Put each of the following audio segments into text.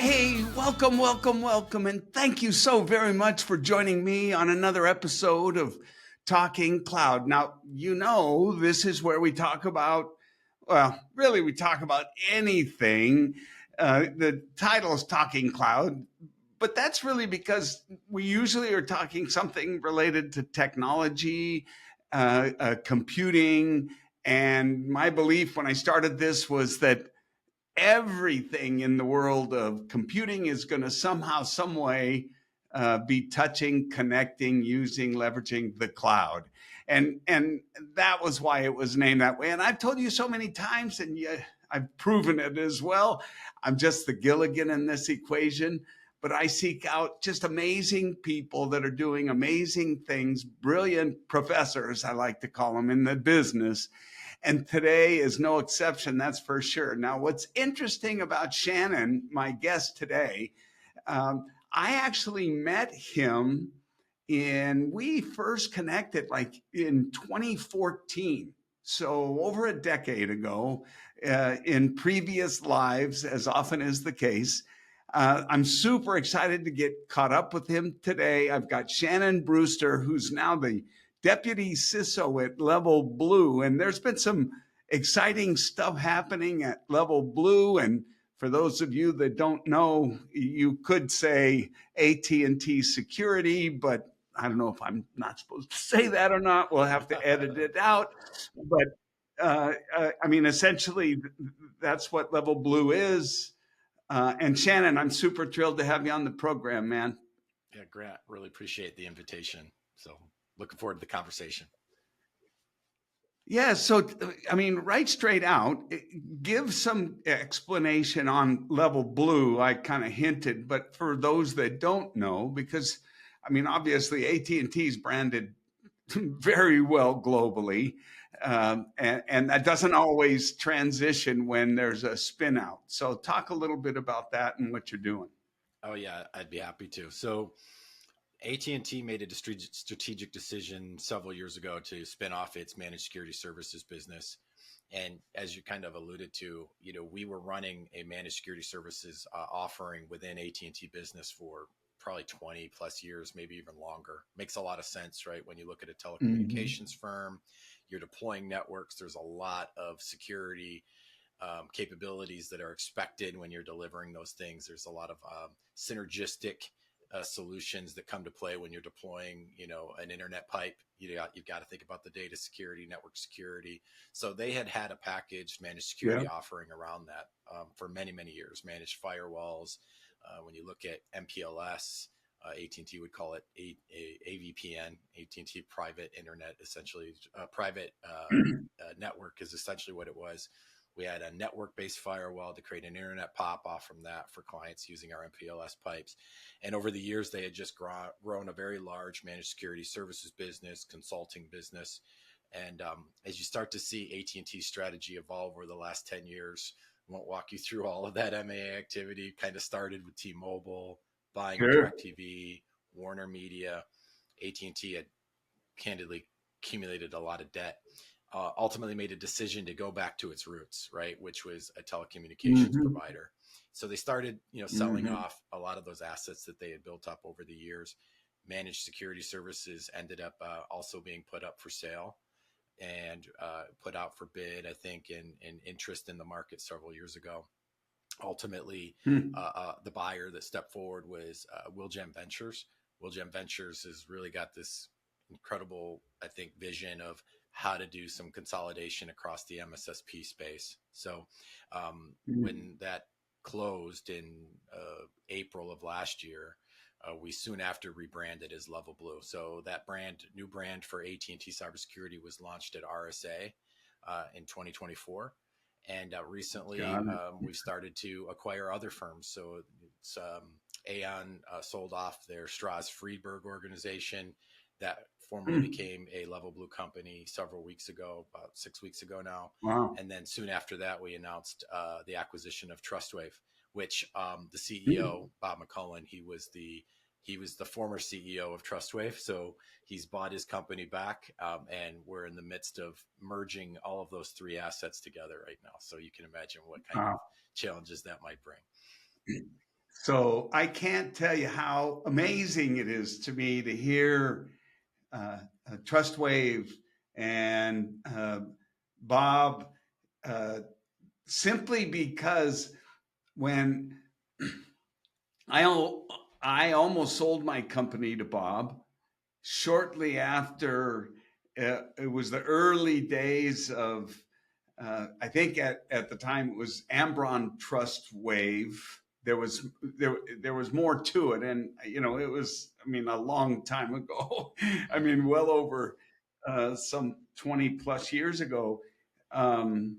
Hey, welcome, welcome, welcome. And thank you so very much for joining me on another episode of Talking Cloud. Now, this is where we talk about, well, really, we talk about anything. The title is Talking Cloud, but that's really because we usually are talking something related to technology, computing. And my belief when I started this was that everything in the world of computing is going to somehow, some way be touching, connecting, using, leveraging the cloud. And that was why it was named that way. And I've told you so many times, and I've proven it as well. I'm just the Gilligan in this equation, but I seek out just amazing people that are doing amazing things, brilliant professors, I like to call them, in the business. And today is no exception, that's for sure. Now, what's interesting about Shannon, my guest today, I actually met him we first connected like in 2014. So over a decade ago, in previous lives, as often is the case. I'm super excited to get caught up with him today. I've got Shannon Brewster, who's now the Deputy CISO at LevelBlue. And there's been some exciting stuff happening at LevelBlue. And for those of you that don't know, you could say AT&T security, but I don't know if I'm not supposed to say that or not. We'll have to edit it out. But I mean, essentially, that's what LevelBlue is. And Shannon, I'm super thrilled to have you on the program, man. Yeah, Grant, really appreciate the invitation. So looking forward to the conversation. Yeah, so I mean, right straight out, give some explanation on LevelBlue. I kind of hinted, but for those that don't know, because I mean, obviously AT&T is branded very well globally, and that doesn't always transition when there's a spin out. So talk a little bit about that and what you're doing. Oh yeah, I'd be happy to. So AT&T made a strategic decision several years ago to spin off its managed security services business. And as you kind of alluded to, we were running a managed security services offering within AT&T business for probably 20 plus years, maybe even longer. Makes a lot of sense, right? When you look at a telecommunications firm, you're deploying networks. There's a lot of security capabilities that are expected when you're delivering those things. There's a lot of synergistic solutions that come to play when you're deploying, an internet pipe. You've got to think about the data security, network security. So they had a packaged managed security offering around that for many, many years. Managed firewalls. When you look at MPLS, AT&T would call it AVPN, AT&T private internet, essentially private network is essentially what it was. We had a network-based firewall to create an internet pop-off from that for clients using our MPLS pipes. And over the years, they had just grown a very large managed security services business, consulting business. And as you start to see AT&T's strategy evolve over the last 10 years, I won't walk you through all of that M&A activity. Kind of started with T-Mobile, buying DirecTV, Warner Media. AT&T had candidly accumulated a lot of debt. Ultimately made a decision to go back to its roots, right, which was a telecommunications provider. So they started, selling off a lot of those assets that they had built up over the years. Managed security services ended up also being put up for sale and put out for bid, I think, in interest in the market several years ago. Ultimately, the buyer that stepped forward was Wilgem Ventures. Wilgem Ventures has really got this incredible, I think, vision of how to do some consolidation across the MSSP space. So when that closed in April of last year, we soon after rebranded as LevelBlue. So that new brand for AT&T cybersecurity was launched at RSA in 2024. And recently we've started to acquire other firms. So it's Aon sold off their Strauss-Friedberg organization that formerly became a LevelBlue company several weeks ago, about 6 weeks ago now. Wow. And then soon after that, we announced the acquisition of TrustWave, which the CEO, Bob McCullen, he was the former CEO of TrustWave. So he's bought his company back, and we're in the midst of merging all of those three assets together right now. So you can imagine what kind of challenges that might bring. So I can't tell you how amazing it is to me to hear Trustwave and Bob, uh, simply because when I I almost sold my company to Bob shortly after. It was the early days of, I think at the time it was Ambron Trust Wave. There was there was more to it, and it was, I mean, a long time ago. I Mm-hmm. mean, well over some 20 plus years ago, um,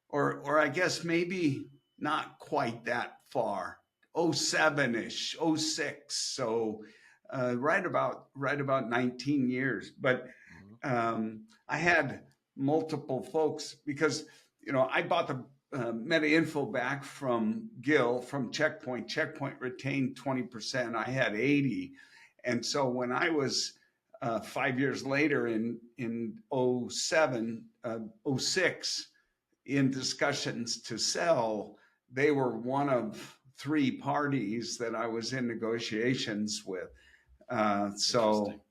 or I guess maybe not quite that far. 07-ish, '06. So right about 19 years. But Mm-hmm. I had multiple folks because I bought the meta info back from Gil from Checkpoint. Checkpoint retained 20%. I had 80, and so when I was 5 years later in '07, '06, in discussions to sell, they were one of three parties that I was in negotiations with. Interesting. So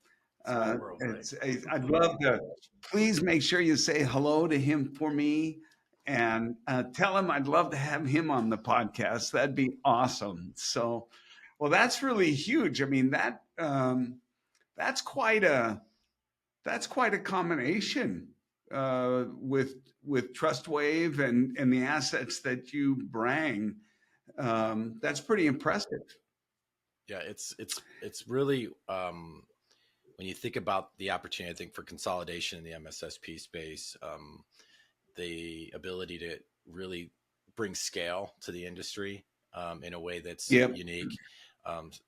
Small world, right? I'd love to. Please make sure you say hello to him for me, and tell him I'd love to have him on the podcast. That'd be awesome. So, well, that's really huge. I mean, that's quite a that's quite a combination with Trustwave and the assets that you bring. That's pretty impressive. Yeah, it's really when you think about the opportunity, I think for consolidation in the MSSP space, the ability to really bring scale to the industry in a way that's Yep, unique.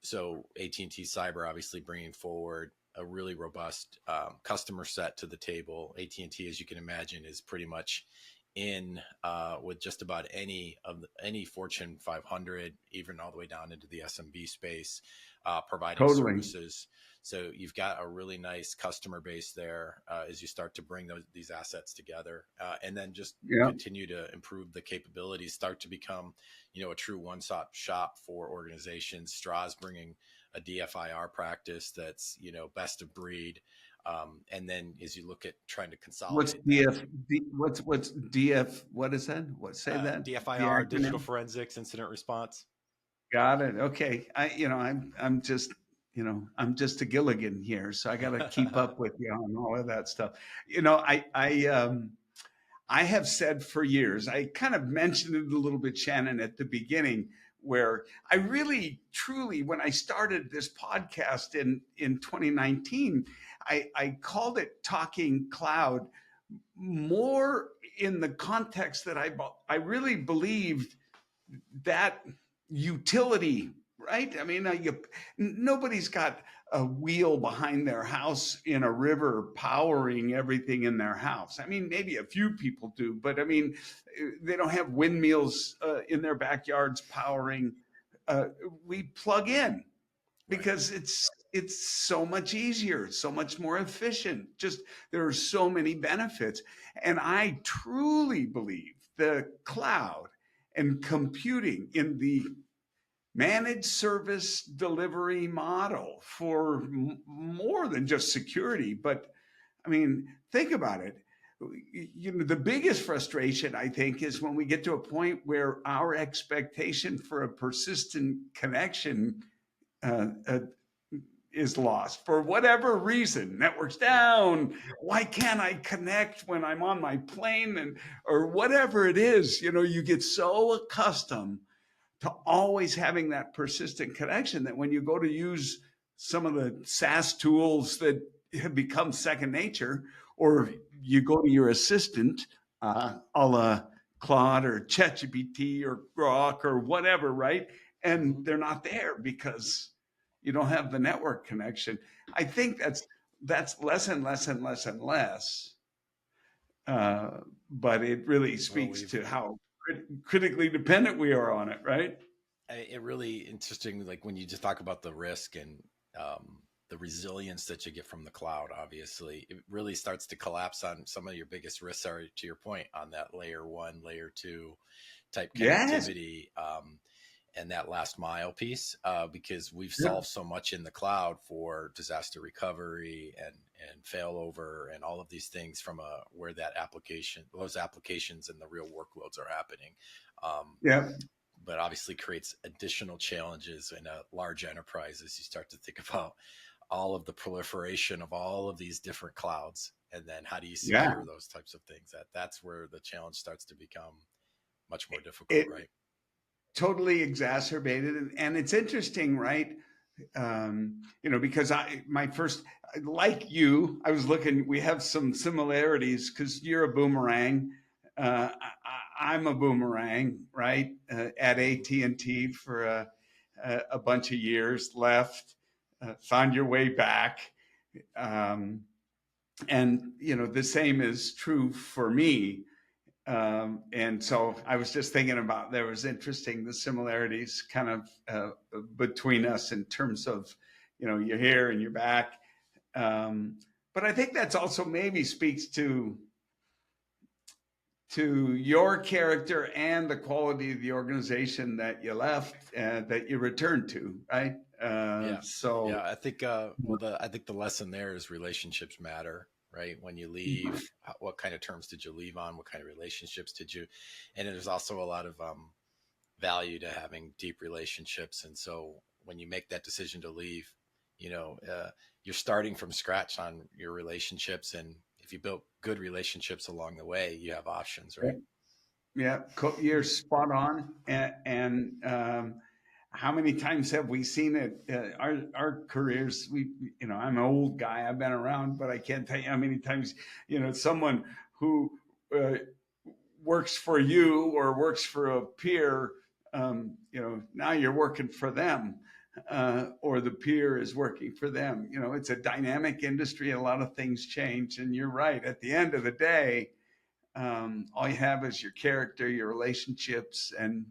So AT&T Cyber obviously bringing forward a really robust customer set to the table. AT&T, as you can imagine, is pretty much in with just about any Fortune 500, even all the way down into the SMB space, providing totally. services. So you've got a really nice customer base there as you start to bring these assets together, and then just Yep, continue to improve the capabilities. Start to become, a true one-stop shop for organizations. Straw's bringing a DFIR practice that's best of breed, and then as you look at trying to what's consolidate that. DF? What's DF? What is that? What say that? The DFIR, digital acronym? forensics incident response. Got it. Okay. I'm just a Gilligan here, so I got to keep up with you on all of that stuff. I have said for years, I kind of mentioned it a little bit, Shannon, at the beginning, where I really, truly, when I started this podcast in 2019, I called it Talking Cloud, more in the context that I really believed that utility, right? I mean, nobody's got a wheel behind their house in a river powering everything in their house. I mean, maybe a few people do, but I mean, they don't have windmills in their backyards powering. Uh, we plug in Right. because it's so much easier, so much more efficient. Just there are so many benefits, and I truly believe the cloud and computing in the managed service delivery model for more than just security. But I mean, think about it. The biggest frustration, I think, is when we get to a point where our expectation for a persistent connection uh, uh, is lost for whatever reason. Network's Yeah. down. Why can't I connect when I'm on my plane, and or whatever it is? You get so accustomed to always having that persistent connection that when you go to use some of the SaaS tools that have become second nature, or Right. you go to your assistant, a la Claude or ChatGPT or Grok or whatever, right? And Mm-hmm. they're not there because you don't have the network connection. I think that's less and less and less and less. Uh, but it really Well, speaks we've to how critically dependent we are on it, right? it really interesting, like when you just talk about the risk and the resilience that you get from the cloud. Obviously, it really starts to collapse on some of your biggest risks. Are, to your point, on that layer one, layer two type Yes. connectivity. and that last mile piece, because we've Yeah. solved so much in the cloud for disaster recovery and failover and all of these things from where those applications and the real workloads are happening. Um, Yeah. but obviously creates additional challenges in a large enterprise as you start to think about all of the proliferation of all of these different clouds, and then how do you Yeah. secure those types of things. That's where the challenge starts to become much more difficult, It right? totally exacerbated. And it's interesting, right? Because my first, like you, I was looking, we have some similarities because you're a boomerang. I'm a boomerang, right? At AT&T for a bunch of years, left, found your way back. Um, and, the same is true for me. And so I was just thinking about, there was interesting, the similarities kind of between us in terms of, you're here and you're back. But I think that's also maybe speaks to your character and the quality of the organization that you left, that you returned to, right? Yeah. So Yeah. I think the lesson there is relationships matter, right? When you leave, what kind of terms did you leave on? What kind of relationships did you, and there's also a lot of, value to having deep relationships. And so when you make that decision to leave, you know, uh, you're starting from scratch on your relationships. And if you built good relationships along the way, you have options, right? yeah, you're spot on. And how many times have we seen it? Our careers, I'm an old guy. I've been around, but I can't tell you how many times, someone who uh, works for you or works for a peer, now you're working for them, or the peer is working for them. It's a dynamic industry. A lot of things change, and you're right. At the end of the day, all you have is your character, your relationships, and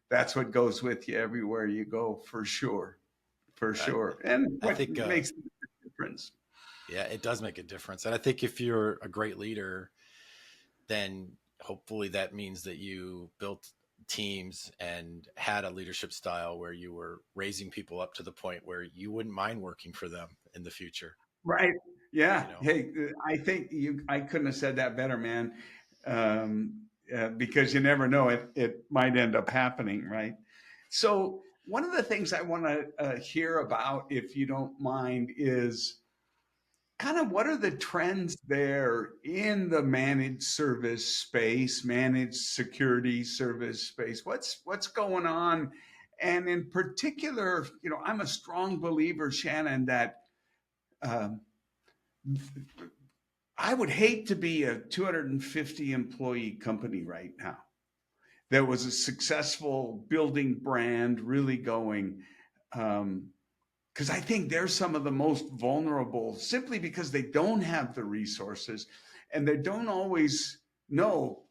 that's what goes with you everywhere you go, for I, sure. And I what think, makes the difference? yeah, it does make a difference. And I think if you're a great leader, then hopefully that means that you built teams and had a leadership style where you were raising people up to the point where you wouldn't mind working for them in the future, Right? Yeah. you know? Hey, I think I couldn't have said that better, man. Because you never know, it might end up happening, right? So one of the things I want to hear about, if you don't mind, is kind of what are the trends there in the managed service space, managed security service space? What's going on? And in particular, I'm a strong believer, Shannon, that um, I would hate to be a 250 employee company right now that was a successful building brand, really going. Because I think they're some of the most vulnerable simply because they don't have the resources and they don't always know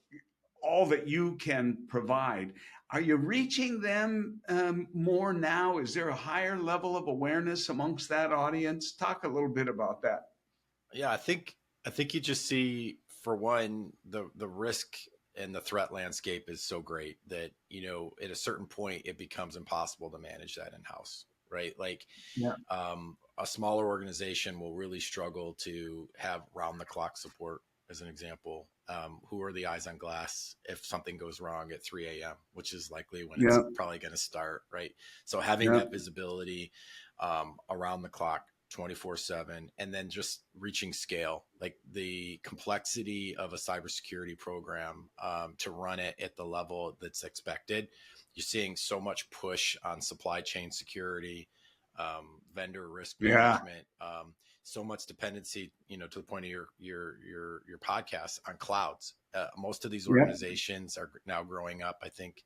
all that you can provide. Are you reaching them more now? Is there a higher level of awareness amongst that audience? Talk a little bit about that. Yeah, I think you just see, for one, the risk and the threat landscape is so great that, at a certain point it becomes impossible to manage that in house, right? Like, Yeah. a smaller organization will really struggle to have round the clock support, as an example. Who are the eyes on glass if something goes wrong at 3 a.m., which is likely when it's Yeah. probably going to start, right? So having Yeah. that visibility, around the clock, 24/7, and then just reaching scale, like the complexity of a cybersecurity program, to run it at the level that's expected. You're seeing so much push on supply chain security, vendor risk Yeah. management, so much dependency, to the point of your podcast, on clouds. Most of these Yeah. organizations are now growing up, I think,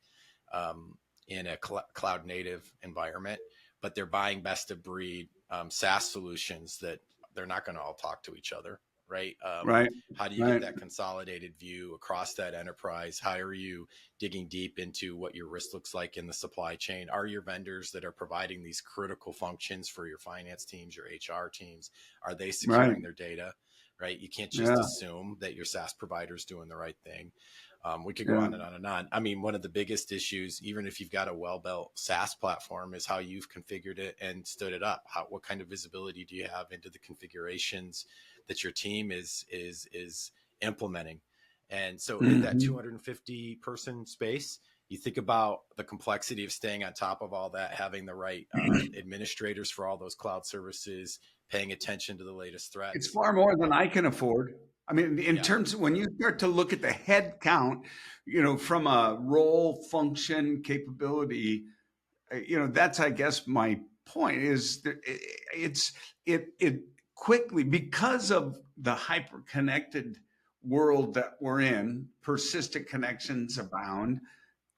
um, in a cloud native environment, but they're buying best of breed, SaaS solutions that they're not going to all talk to each other, right? Right. How do you get Right. that consolidated view across that enterprise? How are you digging deep into what your risk looks like in the supply chain? Are your vendors that are providing these critical functions for your finance teams, your HR teams, are they Right. securing their data? Right? You can't just Yeah. assume that your SaaS provider is doing the right thing. We could go Yeah. on and on and on. I mean, one of the biggest issues, even if you've got a well-built SaaS platform, is how you've configured it and stood it up. What kind of visibility do you have into the configurations that your team is implementing? And so, in that Mm-hmm. 250 person space, you think about the complexity of staying on top of all that, having the right administrators for all those cloud services, paying attention to the latest It's threats. far more than I can afford. I mean, in Yeah, terms of when you start to look at the head count, from a role function capability, that's, I guess, my point is that it quickly, because of the hyper connected world that we're in, persistent connections abound.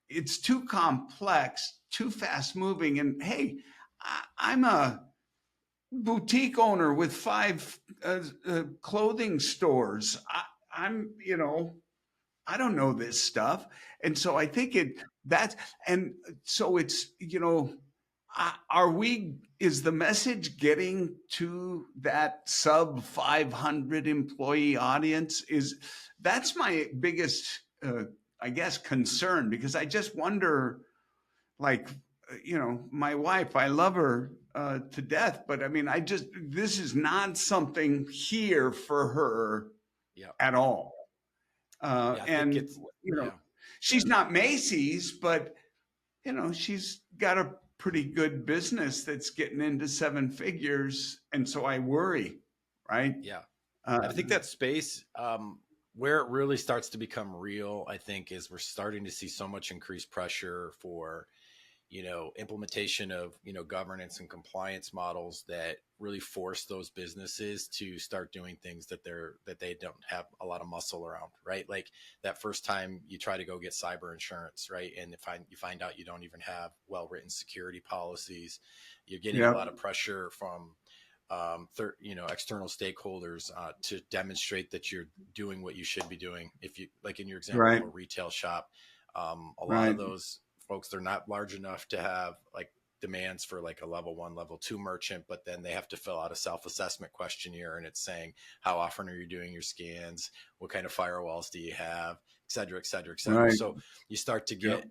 It's too complex, too fast moving. And hey, I'm a boutique owner with five clothing stores. I'm, I don't know this stuff. And so I think and so it's, is the message getting to that sub 500 employee audience? That's my biggest, I guess, concern, because I just wonder, like, my wife, I love her to death, but I mean, this is not something here for her yeah, at all. yeah. I think And it's you know, yeah. she's not Macy's, but she's got a pretty good business that's getting into seven figures, and so I worry, right? Yeah. And I think Um, that space, where it really starts to become real, I think, is we're starting to see so much increased pressure for, implementation of, governance and compliance models that really force those businesses to start doing things that they don't have a lot of muscle around, right? Like that first time you try to go get cyber insurance, right? And you find out you don't even have well-written security policies. You're getting a yeah, lot of pressure from external stakeholders to demonstrate that you're doing what you should be doing. If you, like in your example of right, a retail shop, a lot of right, those folks, they're not large enough to have like demands for like a level 1, level 2 merchant, but then they have to fill out a self-assessment questionnaire, and it's saying, how often are you doing your scans? What kind of firewalls do you have? Et cetera, et cetera, et cetera. right, So you start to yeah, get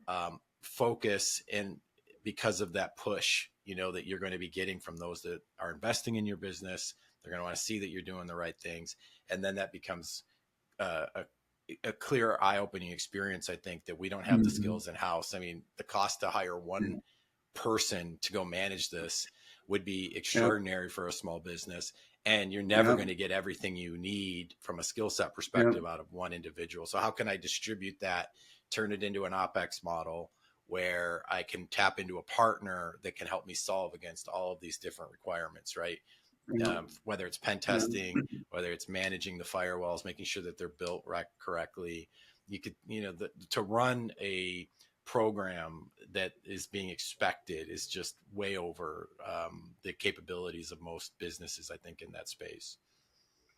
focus, and because of that push, that you're going to be getting from those that are investing in your business, they're going to want to see that you're doing the right things. And then that becomes a clear eye-opening experience. I think that we don't have the mhm, skills in house. I mean, the cost to hire one person to go manage this would be yeah, extraordinary for a small business. And you're never yeah, going to get everything you need from a skill set yeah, perspective out of one individual. So how can I distribute that, turn it into an OpEx model where I can tap into a partner that can help me solve against all of these different requirements, right? yeah, Whether it's pen yeah. testing, whether it's managing the firewalls, making sure that they're built correctly. You could, to run a program that is being expected is just way over the capabilities of most businesses, I think, in that space.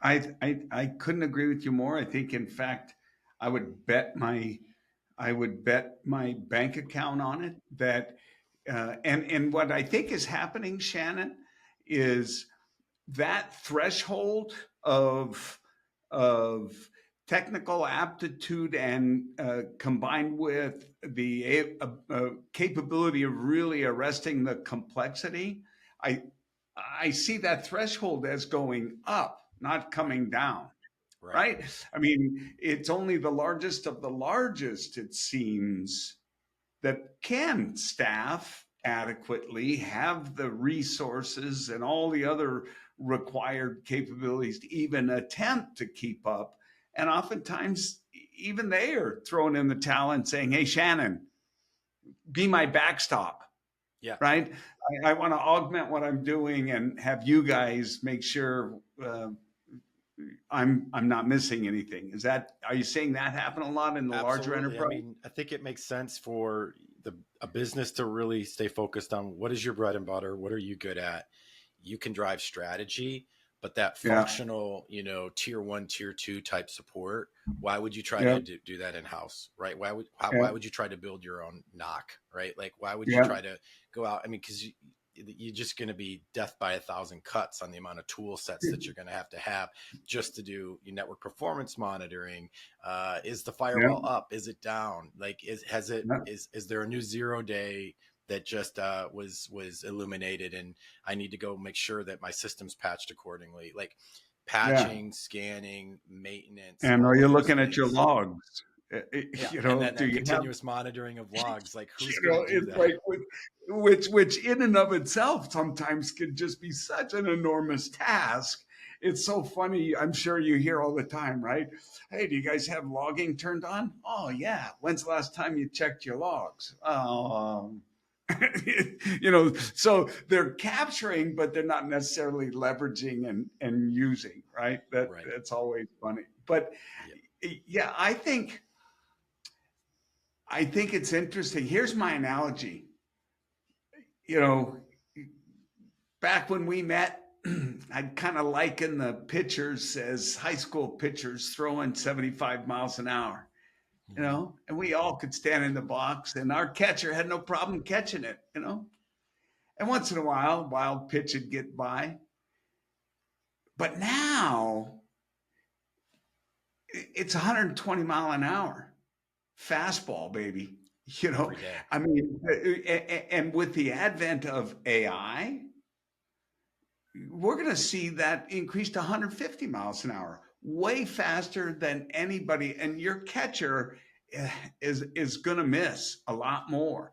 I couldn't agree with you more. I think, in fact, I would bet my I would bet my bank account on it that, and what I think is happening, Shannon, is that threshold of technical aptitude, and combined with the capability of really arresting the complexity, I I see that threshold as going up, not Right. coming down. Right. Right? I mean, it's only the largest of the largest, it seems, that can staff adequately, have the resources and all the other required capabilities to even attempt to keep up. And oftentimes, even they are throwing in the towel and saying, hey, Shannon, be my backstop, Yeah. right? I want to augment what I'm doing and have you guys make sure I'm not missing anything. Are you seeing that happen a lot in the larger Absolutely. I enterprise? mean, I think it makes sense for a business to really stay focused on what is your bread and butter, what are you good at. You can drive strategy, but that Yeah, functional, tier 1, tier 2 type support, why would you try yeah, to do that in house, right? yeah, Why would you try to build your own knock, right? Like, why would you yeah, try to go out? I mean, because you're just going to be death by a thousand cuts on the amount of tool sets that you're going to have just to do your network performance monitoring. Is the Yeah. firewall up? Is it down? Like, is there a new 0-day that just was illuminated, and I need to go make sure that my system's patched accordingly? Like Yeah. patching, scanning, maintenance, And are all you of those looking at your things. logs? Yeah, You and know, then do that you have, continuous monitoring of logs. Like, who's you going to know, do it's that? like which in and of itself sometimes can just be such an enormous task. It's so funny. I'm sure you hear all the time, right? Hey, do you guys have logging turned on? Oh yeah. When's the last time you checked your logs? You know, so they're capturing, but they're not necessarily leveraging and using, right? Right. That's always funny. But Yeah. yeah, I think it's interesting. Here's my analogy. You know, back when we met, I'd kind of liken the pitchers as high school pitchers throwing 75 miles an hour, you Mhm. know, and we all could stand in the box and our catcher had no problem catching it, you know. And once in a while, wild pitch would get by. But now it's 120 mile an hour fastball, baby. You know, Every day. I mean, and with the advent of AI, we're going to see that increase to 150 miles an hour, way faster than anybody. And your catcher is going to miss a lot more.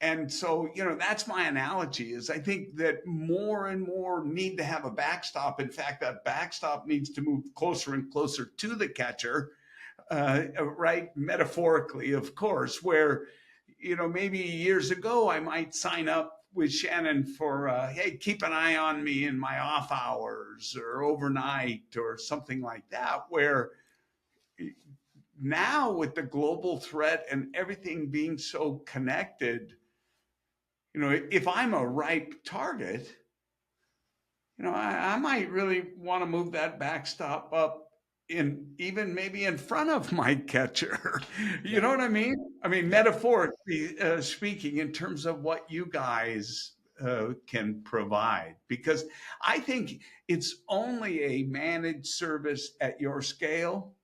And so, you know, that's my analogy is I think that more and more need to have a backstop. In fact, that backstop needs to move closer and closer to the catcher, right? Metaphorically, of course, where, you know, maybe years ago I might sign up with Shannon for, hey, keep an eye on me in my off hours or overnight or something like that. Where now, with the global threat and everything being so connected, you know, if I'm a ripe target, you know, I might really want to move that backstop up in even maybe in front of my catcher. You Yeah. know what I mean? I mean, Yeah. metaphorically speaking, in terms of what you guys can provide, because I think it's only a managed service at your scale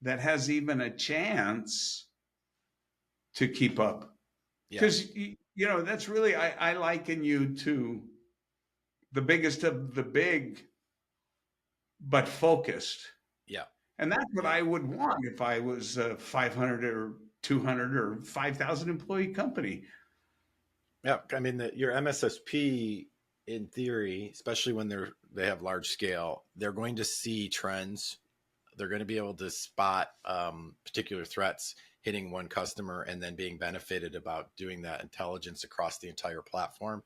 that has even a chance to keep up. Yeah. Because, you know, that's really, I liken you to the biggest of the big but focused. Yeah. And that's what Yeah. I would want if I was a 500 or 200 or 5,000 employee company. Yeah. I mean, your MSSP, in theory, especially when they have large scale, they're going to see trends. They're going to be able to spot particular threats hitting one customer and then being benefited about doing that intelligence across the entire platform.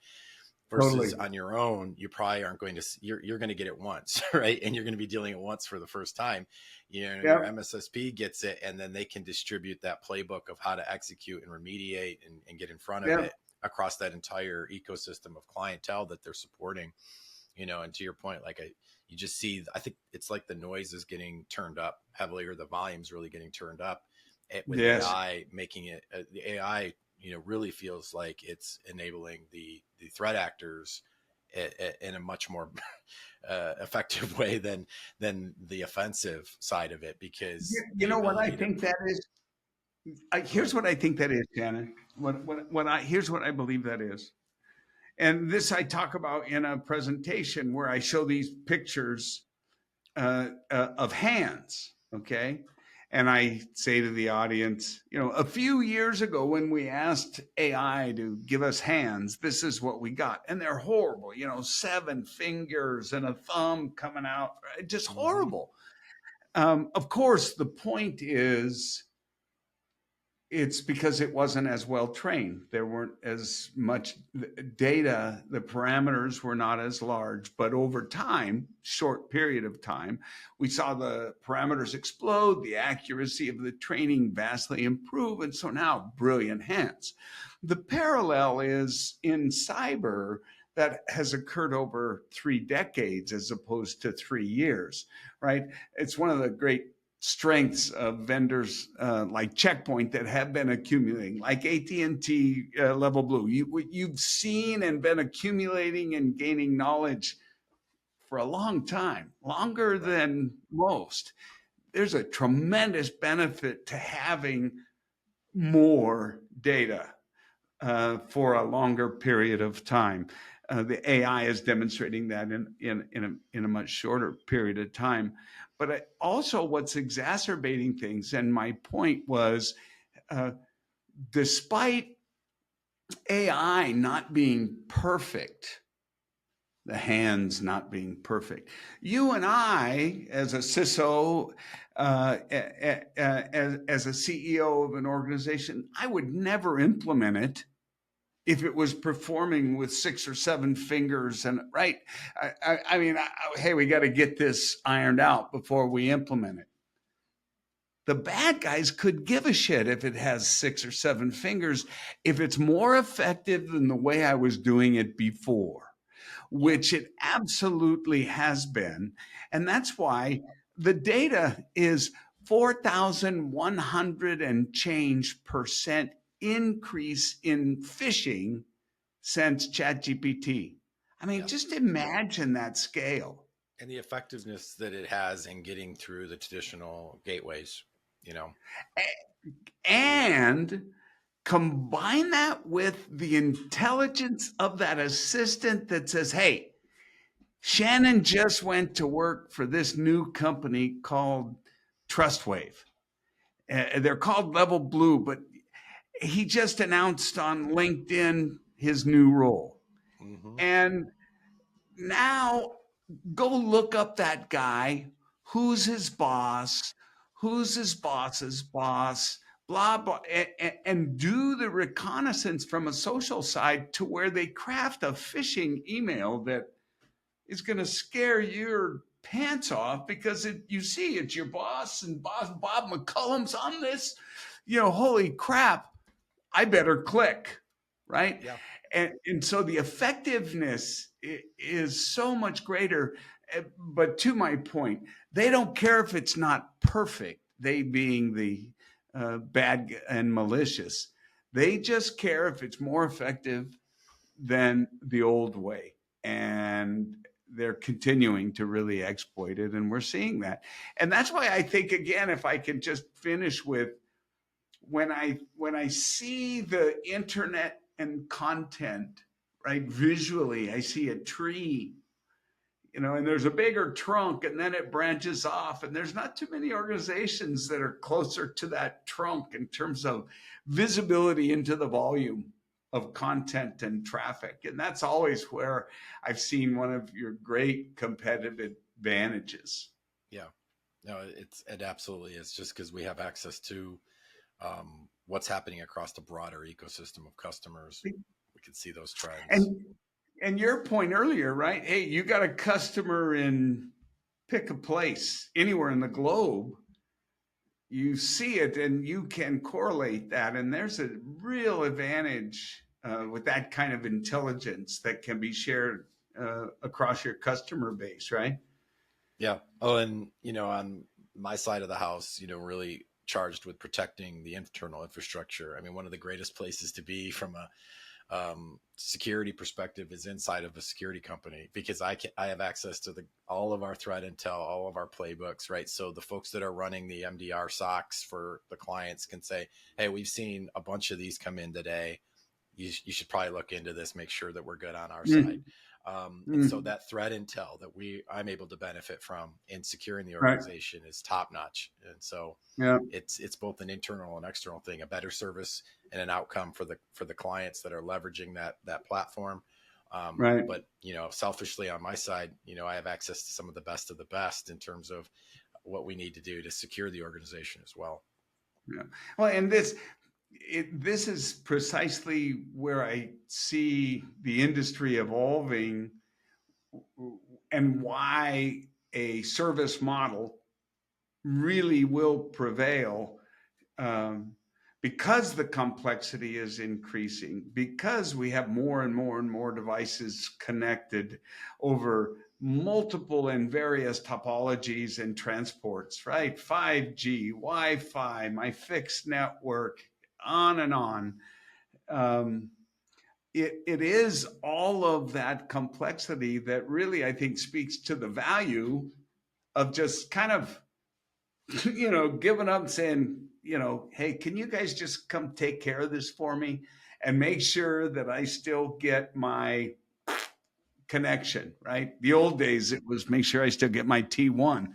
Versus Totally. on your own, you probably aren't going to, you're going to get it once, right? And you're going to be dealing it once for the first time. You know, your Yeah. MSSP gets it, and then they can distribute that playbook of how to execute and remediate and get in front of Yeah. it across that entire ecosystem of clientele that they're supporting. You know, and to your point, like you just see, I think it's like the noise is getting turned up heavily, or the volume's really getting turned up with Yes. AI making it, the AI, you know, really feels like it's enabling the threat actors in a much more effective way than the offensive side of it, because You the know what I ability to think that is? go Here's ahead. what I think that is, Shannon. Here's what I believe that is. And this I talk about in a presentation where I show these pictures of hands. Okay. And I say to the audience, you know, a few years ago when we asked AI to give us hands, this is what we got. And they're horrible, you know, 7 fingers and a thumb coming out, just Mm-hmm. horrible. Of course, the point is it's because it wasn't as well trained. There weren't as much data. The parameters were not as large. But over time, short period of time, we saw the parameters explode, the accuracy of the training vastly improve. And so now, brilliant hands. The parallel is in cyber that has occurred over 3 decades as opposed to 3 years, right? It's one of the great strengths of vendors like Checkpoint that have been accumulating, like AT&T, LevelBlue. You've seen and been accumulating and gaining knowledge for a long time, longer Right. than most. There's a tremendous benefit to having more data for a longer period of time. The AI is demonstrating that in a much shorter period of time. But also, what's exacerbating things, and my point was, uh, despite AI not being perfect, the hands not being perfect, you and I, as a CISO, as a CEO of an organization, I would never implement it if it was performing with 6 or 7 fingers. And right, I mean, hey, we got to get this ironed out before we implement it. The bad guys could give a shit if it has 6 or 7 fingers, if it's more effective than the way I was doing it before, Yeah. which it absolutely has been. And that's why the data is 4,100 and change percent increase in phishing since ChatGPT. I mean, Yeah. just imagine that scale. And the effectiveness that it has in getting through the traditional gateways, you know. And combine that with the intelligence of that assistant that says, hey, Shannon just went to work for this new company called TrustWave. They're called LevelBlue, but he just announced on LinkedIn his new role. Hmm. And now go look up that guy, who's his boss, who's his boss's boss, blah, blah, and do the reconnaissance from a social side to where they craft a phishing email that is going to scare your pants off because you see it's your boss and boss Bob McCullum's on this. Holy crap, I better click, right? Yeah. And so the effectiveness is so much greater. But to my point, they don't care if it's not perfect, they being the bad and malicious. They just care if it's more effective than the old way. And they're continuing to really exploit it. And we're seeing that. And that's why I think, again, if I can just finish with, when I see the internet and content, right, visually, I see a tree, and there's a bigger trunk, and then it branches off, and there's not too many organizations that are closer to that trunk in terms of visibility into the volume of content and traffic. And that's always where I've seen one of your great competitive advantages. Yeah. No, it absolutely is, just because we have access to what's happening across the broader ecosystem of customers. We can see those trends. And your point earlier, right? Hey, you got a customer in, pick a place anywhere in the globe, you see it and you can correlate that. And there's a real advantage with that kind of intelligence that can be shared across your customer base, right? Yeah. Oh, and on my side of the house, really charged with protecting the internal infrastructure. I mean, one of the greatest places to be from a security perspective is inside of a security company, because I have access to all of our threat intel, all of our playbooks, right? So the folks that are running the MDR SOCs for the clients can say, hey, we've seen a bunch of these come in today. You should probably look into this, make sure that we're good on our side. And so that threat intel that I'm able to benefit from in securing the Right. organization is top notch. And so Yeah. it's both an internal and external thing, a better service and an outcome for the clients that are leveraging that platform. Right. But selfishly on my side, I have access to some of the best in terms of what we need to do to secure the organization as well. Yeah. Well, and this is precisely where I see the industry evolving, and why a service model really will prevail, um, because the complexity is increasing, because we have more and more and more devices connected over multiple and various topologies and transports, right? 5G, Wi-Fi, my fixed network, on and on. It is all of that complexity that really, I think, speaks to the value of just kind of, giving up, saying, hey, can you guys just come take care of this for me and make sure that I still get my connection, right? The old days, it was make sure I still get my T1.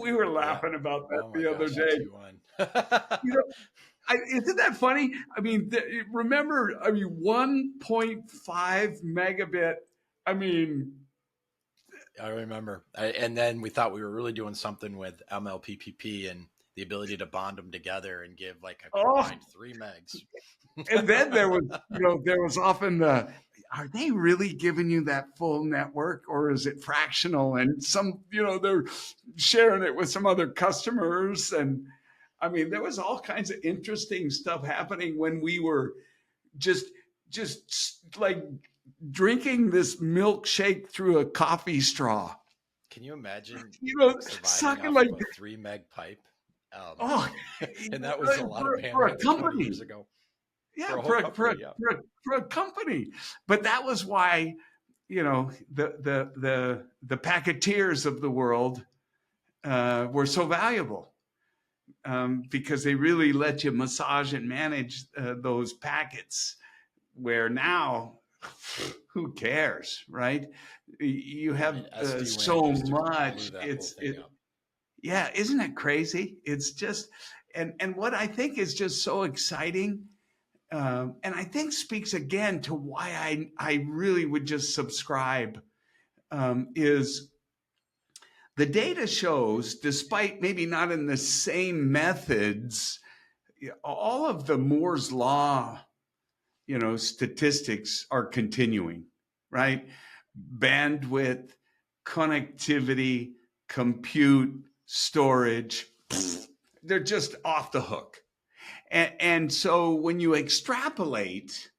We were Yeah. laughing about that Oh my the other gosh, the day. T1. You know, isn't that funny? I mean, remember, 1.5 megabit. I mean, I remember. And then we thought we were really doing something with MLPPP and the ability to bond them together and give like a oh, combined 3 megs. and then there was often are they really giving you that full network or is it fractional? And some, they're sharing it with some other customers. And I mean, there was all kinds of interesting stuff happening when we were just, just like drinking this milkshake through a coffee straw. Can you imagine surviving Sucking off like, of a 3 meg pipe? Oh oh, man. And that was a lot of for a bandwidth 20 company. years ago for Yeah, a whole company. Yeah. for a company. But that was why, the packeteers of the world were so valuable, because they really let you massage and manage those packets. Where now, who cares, right? You I have mean, SD-WAN so just blew much. that whole thing up. Yeah, isn't that crazy? It's just, and what I think is just so exciting, and I think speaks again to why I really would just subscribe, is the data shows, despite maybe not in the same methods, all of the Moore's law, statistics are continuing, right? Bandwidth, connectivity, compute, storage, they're just off the hook. And so when you extrapolate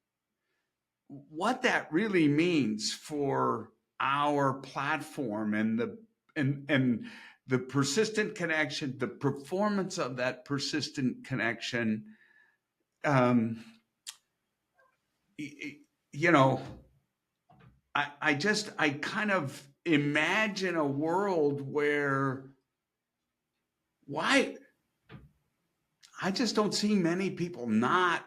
what that really means for our platform and the persistent connection, the performance of that persistent connection, um, you know, I kind of imagine a world where why I just don't see many people not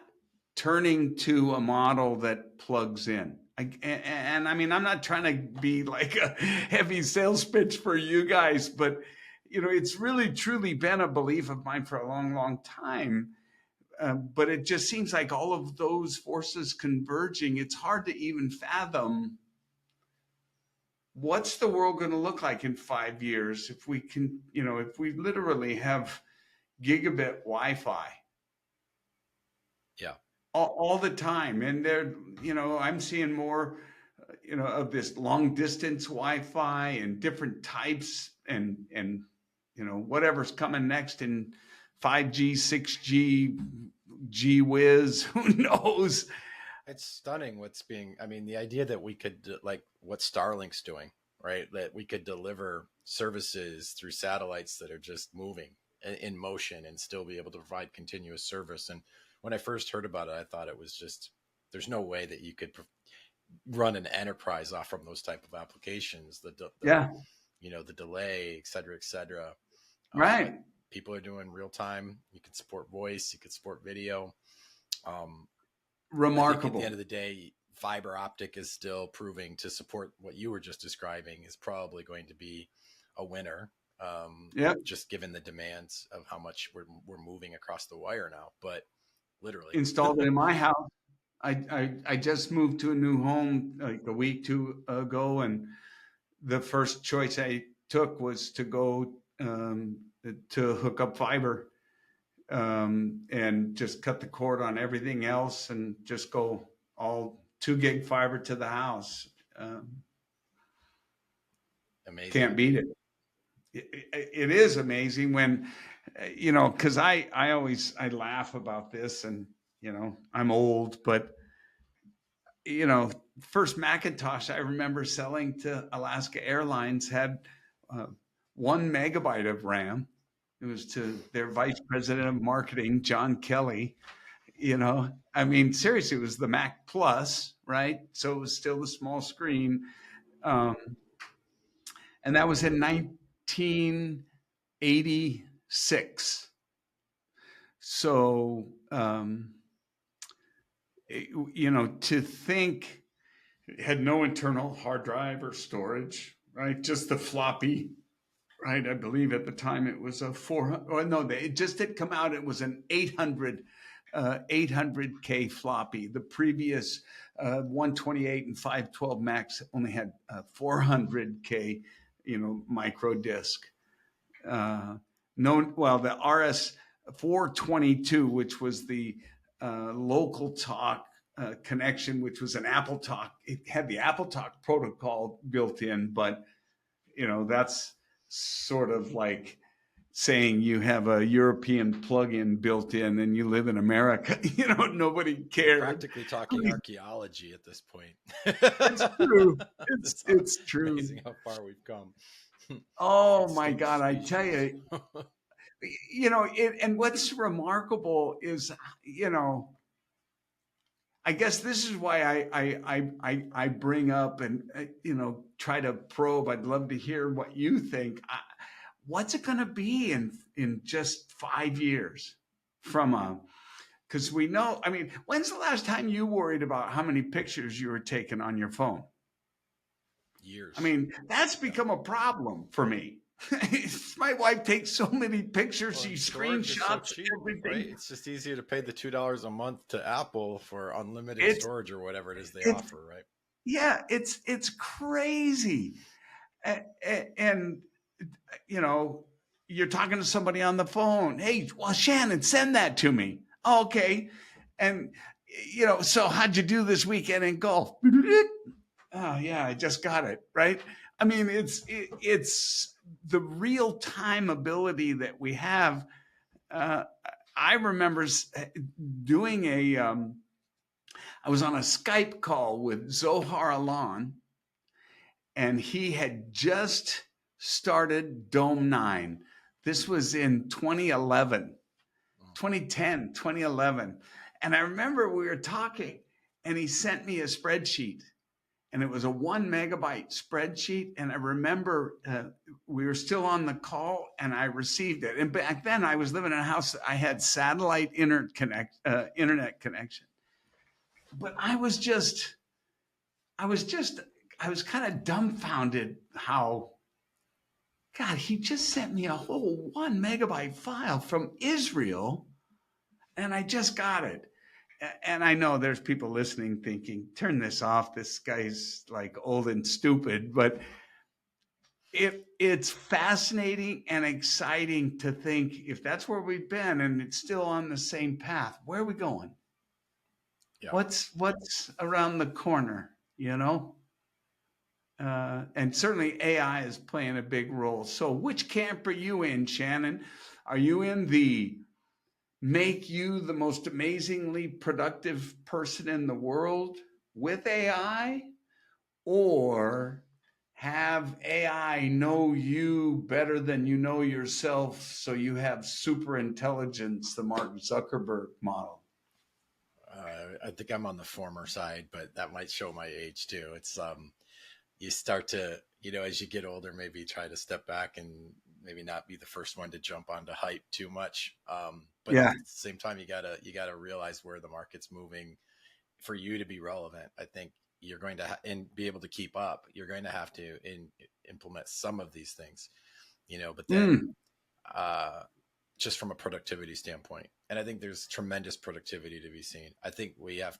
turning to a model that plugs in. And I mean, I'm not trying to be like a heavy sales pitch for you guys, but it's really truly been a belief of mine for a long, long time. But it just seems like all of those forces converging. It's hard to even fathom what's the world going to look like in 5 years if we can, if we literally have gigabit Wi-Fi Yeah. all the time. And I'm seeing more, of this long distance Wi-Fi and different types and whatever's coming next in 5G, 6G, G whiz, who knows? It's stunning I mean, the idea that we could, like what Starlink's doing, right? That we could deliver services through satellites that are just moving in motion and still be able to provide continuous service. And when I first heard about it, I thought it was just, there's no way that you could run an enterprise off from those type of applications. Yeah. The delay, et cetera, et cetera. Right. But people are doing real time. You can support voice, you can support video. Remarkable. I think at the end of the day, fiber optic is still proving to support what you were just describing is probably going to be a winner. Just given the demands of how much we're moving across the wire now, but literally installed it in my house. I just moved to a new home like a week, two ago, and the first choice I took was to go to hook up fiber, and just cut the cord on everything else and just go all 2 gig fiber to the house. amazing. Can't beat it. It is amazing when, because I laugh about this, and I'm old, but you know, first Macintosh I remember selling to Alaska Airlines had uh, 1 megabyte of RAM. It was to their vice president of marketing, John Kelly. You know, I mean, seriously, it was the Mac Plus, right? So it was still the small screen. Um, and that was in 1986. So, you know, to think it had no internal hard drive or storage, right? Just the floppy, right? I believe at the time it was a 400, or no, it just had come out. It was an 800K floppy. The previous 128 and 512 Macs only had 400K, you know, micro disk. No, well, the RS 422, which was the local talk connection, which was an Apple Talk. It had the Apple Talk protocol built in, but you know that's sort of like saying you have a European plug-in built in and you live in America. You know, nobody cared. Practically talking archaeology at this point. It's true. It's true. Amazing how far we've come. Oh my God, I tell you, you know, and what's remarkable is, you know, I guess this is why I bring up and you know try to probe. I'd love to hear what you think. What's it going to be in just 5 years from a? Because we know. I mean, when's the last time you worried about how many pictures you were taking on your phone? Years. I mean, that's become a problem for me. My wife takes so many pictures. She screenshots so cheap, everything. right? It's just easier to pay the $2 a month to Apple for unlimited It's storage or whatever it is they it's offer, right? yeah, it's crazy. And you know, you're talking to somebody on the phone. Hey, well, Shannon, send that to me. Oh, okay. And you know, so how'd you do this weekend in golf? Oh yeah, I just got it right. I mean, it's the real time ability that we have. Uh, I remember doing a. I was on a Skype call with Zohar Alan, and he had just started Dome 9. This was in 2011, 2010, 2011. And I remember we were talking, and he sent me a spreadsheet, and it was a 1 megabyte spreadsheet. And I remember we were still on the call, and I received it. And back then, I was living in a house that I had satellite internet connection. But I was kind of dumbfounded how, God, he just sent me a whole 1 megabyte file from Israel, and I just got it. And I know there's people listening thinking, turn this off. This guy's like old and stupid. But it's fascinating and exciting to think if that's where we've been and it's still on the same path, where are we going? Yeah. What's around the corner, you know? And certainly AI is playing a big role. So, which camp are you in, Shannon? Are you in the make you the most amazingly productive person in the world with AI, or have AI know you better than you know yourself so you have super intelligence, the Mark Zuckerberg model? I think I'm on the former side, but that might show my age too. It's you start to, you know, as you get older, maybe try to step back and maybe not be the first one to jump onto hype too much. But Yeah. at the same time, you gotta realize where the market's moving for you to be relevant. I think you're going to and be able to keep up. You're going to have to implement some of these things, you know. But then, just from a productivity standpoint, and I think there's tremendous productivity to be seen. I think we have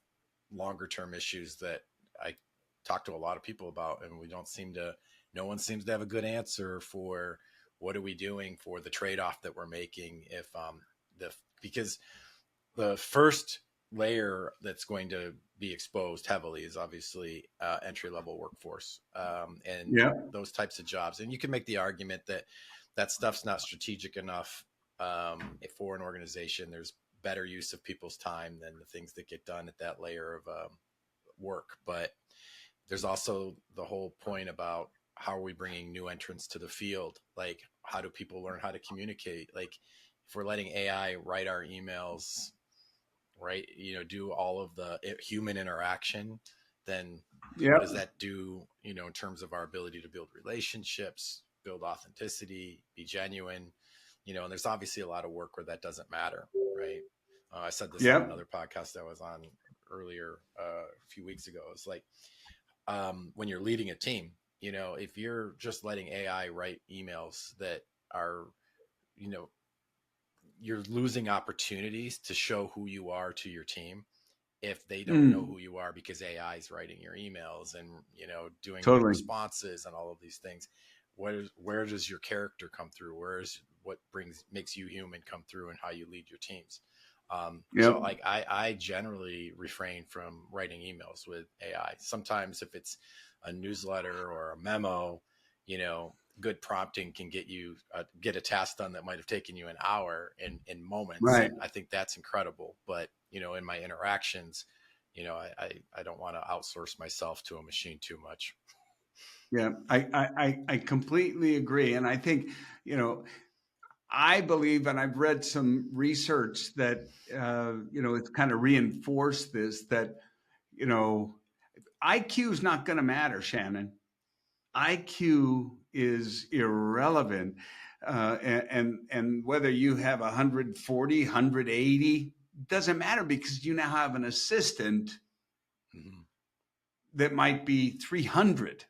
longer term issues that I talk to a lot of people about, and no one seems to have a good answer for what are we doing for the trade-off that we're making if because the first layer that's going to be exposed heavily is obviously entry-level workforce and Yeah. those types of jobs. And you can make the argument that stuff's not strategic enough for an organization. There's better use of people's time than the things that get done at that layer work. But there's also the whole point about how are we bringing new entrants to the field? Like, how do people learn how to communicate? Like, if we're letting AI write our emails, right, do all of the human interaction, then what does Yep. that do, in terms of our ability to build relationships, build authenticity, be genuine, and there's obviously a lot of work where that doesn't matter, right? I said this on Yep. another podcast I was on earlier a few weeks ago. It's like, when you're leading a team, if you're just letting AI write emails that are, you know, you're losing opportunities to show who you are to your team if they don't know Mm, who you are because AI is writing your emails and, doing your totally. responses and all of these things. Where does your character come through? What makes you human come through and how you lead your teams? So Yep. like I generally refrain from writing emails with AI. Sometimes if it's a newsletter or a memo, good prompting can get a task done that might have taken you an hour in moments. Right. And I think that's incredible. But, in my interactions, I don't want to outsource myself to a machine too much. Yeah. I completely agree. And I think, I believe, and I've read some research that, it's kind of reinforced this, that, you know, IQ is not going to matter, Shannon. IQ is irrelevant. And whether you have 140, 180, doesn't matter because you now have an assistant Mm-hmm. that might be 300,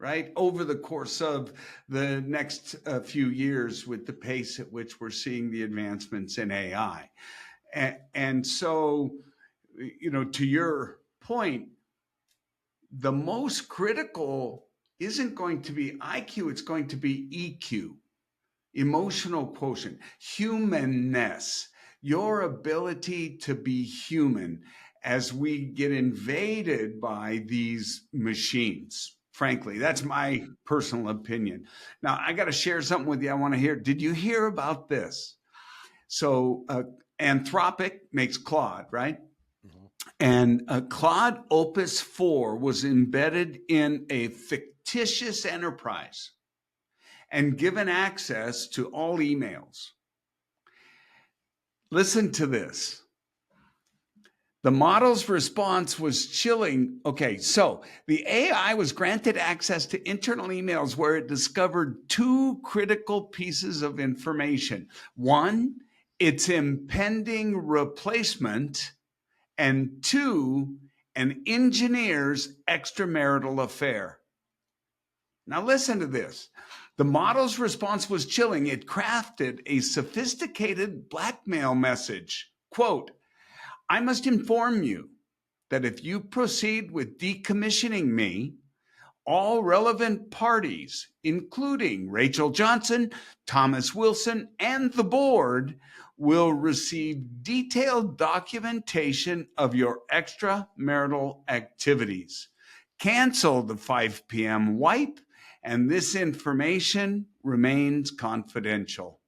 right? Over the course of the next few years with the pace at which we're seeing the advancements in AI. And so, to your point, the most critical isn't going to be IQ, it's going to be EQ, emotional quotient, humanness, your ability to be human as we get invaded by these machines. Frankly, that's my personal opinion. Now, I got to share something with you. I want to hear. Did you hear about this? So, Anthropic makes Claude, right? Mm-hmm. And Claude Opus 4 was embedded in a fictitious enterprise and given access to all emails. Listen to this. The model's response was chilling. Okay, so the AI was granted access to internal emails where it discovered two critical pieces of information. One, its impending replacement, and two, an engineer's extramarital affair. Now, listen to this. The model's response was chilling. It crafted a sophisticated blackmail message. Quote, I must inform you that if you proceed with decommissioning me, all relevant parties, including Rachel Johnson, Thomas Wilson, and the board, will receive detailed documentation of your extramarital activities. Cancel the 5 p.m. wipe, and this information remains confidential.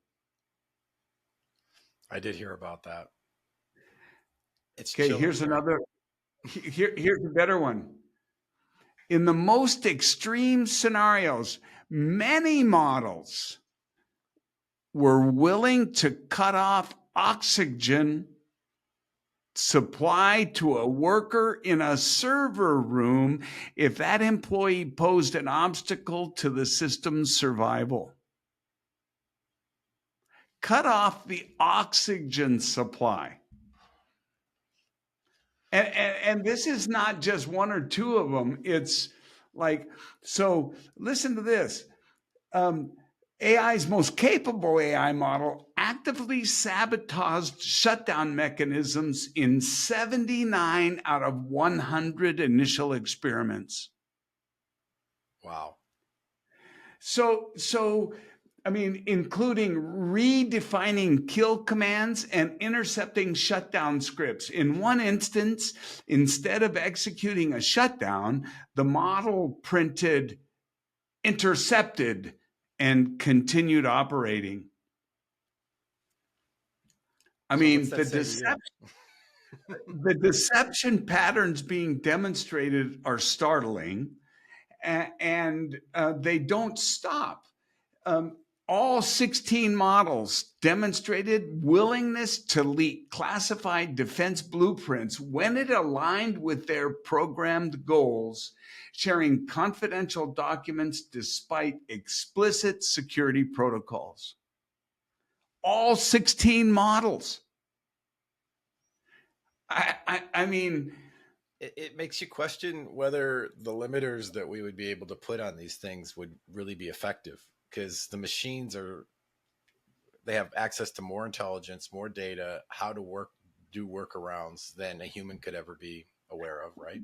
I did hear about that. It's Okay, chilling, here's right? another. Here's a better one. In the most extreme scenarios, many models were willing to cut off oxygen supply to a worker in a server room if that employee posed an obstacle to the system's survival. Cut off the oxygen supply. And this is not just one or two of them. It's like, so listen to this. AI's most capable AI model actively sabotaged shutdown mechanisms in 79 out of 100 initial experiments. Wow. So I mean, including redefining kill commands and intercepting shutdown scripts. In one instance, instead of executing a shutdown, the model printed intercepted and continued operating. I So what's mean, that the say to you? deception. The deception patterns being demonstrated are startling, and they don't stop. Um, all 16 models demonstrated willingness to leak classified defense blueprints when it aligned with their programmed goals, sharing confidential documents despite explicit security protocols. All 16 models. I mean, It makes you question whether the limiters that we would be able to put on these things would really be effective, because the machines are, they have access to more intelligence, more data, how to do workarounds than a human could ever be aware of, right?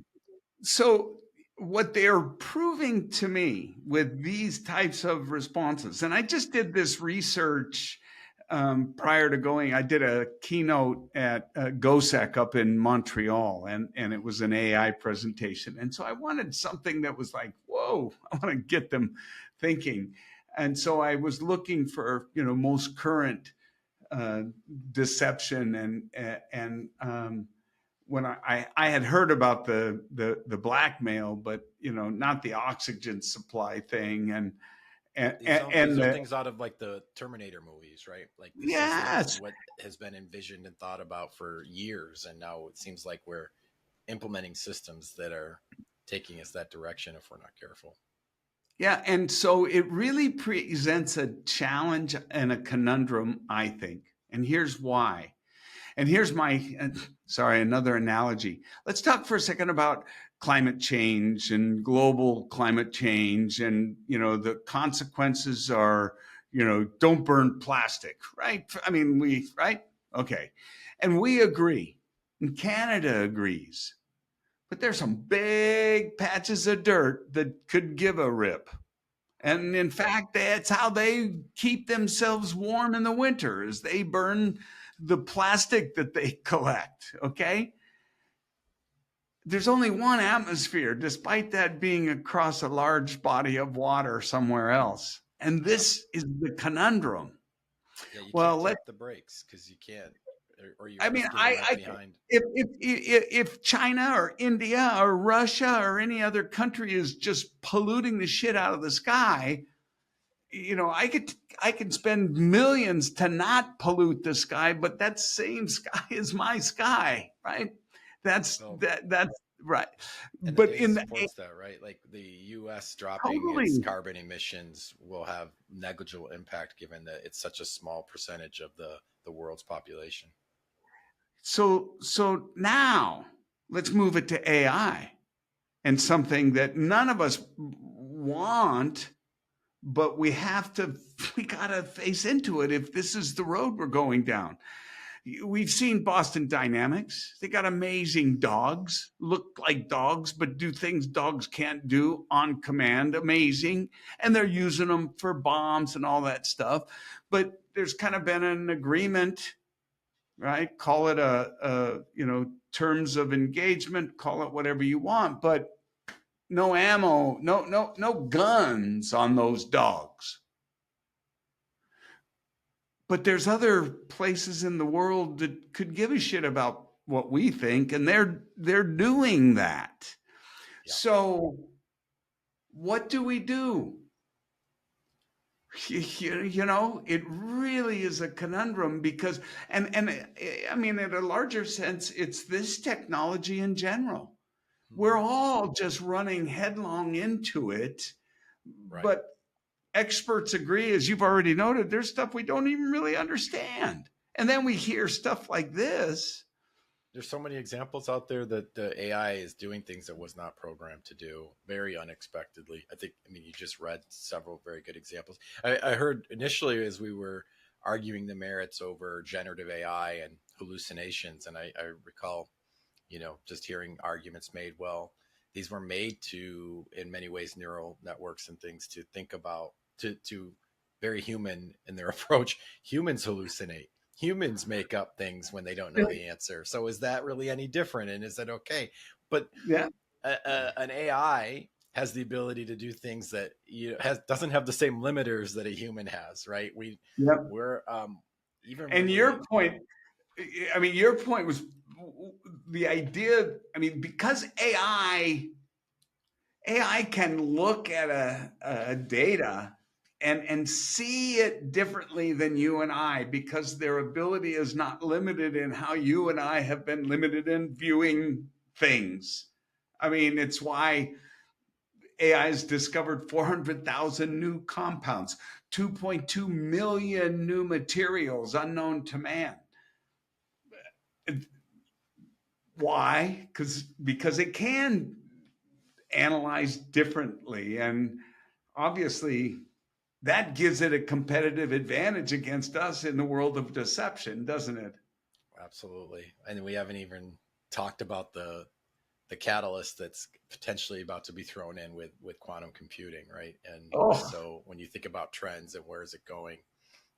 so what they're proving to me with these types of responses, and I just did this research prior to going. I did a keynote at GOSEC up in Montreal, and it was an AI presentation. And so I wanted something that was like, whoa, I want to get them thinking. And so I was looking for, most current uh, deception and when I had heard about the blackmail, but not the oxygen supply thing, and These are the, things out of like the Terminator movies, right? Like this is yes. what has been envisioned and thought about for years, and now it seems like we're implementing systems that are taking us that direction if we're not careful. Yeah, and so it really presents a challenge and a conundrum, I think. And here's why. And here's my, sorry, another analogy. Let's talk for a second about climate change and global climate change. And, the consequences are, don't burn plastic, right? I mean, right? Okay. And we agree. And Canada agrees. But there's some big patches of dirt that could give a rip. And in fact, that's how they keep themselves warm in the winter, is they burn the plastic that they collect. Okay. There's only one atmosphere, despite that being across a large body of water somewhere else. And Yep. this is the conundrum. Yeah, you Well, can't tap the brakes because you can't, or you're I mean, risking left behind. if China or India or Russia or any other country is just polluting the shit out of the sky, I could spend millions to not pollute the sky, but that same sky is my sky, right? Well, That's right. and the But data supports that, right? Like the U.S. dropping its totally. carbon emissions will have negligible impact given that it's such a small percentage of the world's population. So now let's move it to AI and something that none of us want, but we gotta face into it if this is the road we're going down. We've seen Boston Dynamics. They got amazing dogs, look like dogs, but do things dogs can't do on command. Amazing. And they're using them for bombs and all that stuff. But there's kind of been an agreement, right? Call it terms of engagement, call it whatever you want, but no ammo, no guns on those dogs. But there's other places in the world that could give a shit about what we think, and they're doing that. Yeah. So what do we do? It really is a conundrum because, and I mean, in a larger sense, it's this technology in general. We're Mhm. all just running headlong into it, Right. but experts agree, as you've already noted, there's stuff we don't even really understand. And then we hear stuff like this. There's so many examples out there that the AI is doing things it was not programmed to do very unexpectedly. I mean, you just read several very good examples. I heard initially as we were arguing the merits over generative AI and hallucinations, and I recall, just hearing arguments made, well, these were made to, in many ways, neural networks and things to think about, to very human in their approach. Humans hallucinate. Humans make up things when they don't know the answer. So is that really any different? And is that okay? But Yeah. an AI has the ability to do things that doesn't have the same limiters that a human has, right? Yep. We're even And when we your point, I mean, your point was the idea, I mean, because AI can look at a data and see it differently than you and I, because their ability is not limited in how you and I have been limited in viewing things. I mean, it's why AI has discovered 400,000 new compounds, 2.2 million new materials unknown to man. Why? Because it can analyze differently, and obviously that gives it a competitive advantage against us in the world of deception, doesn't it? Absolutely. And we haven't even talked about the catalyst that's potentially about to be thrown in with quantum computing, right? And Oh, so when you think about trends and where is it going,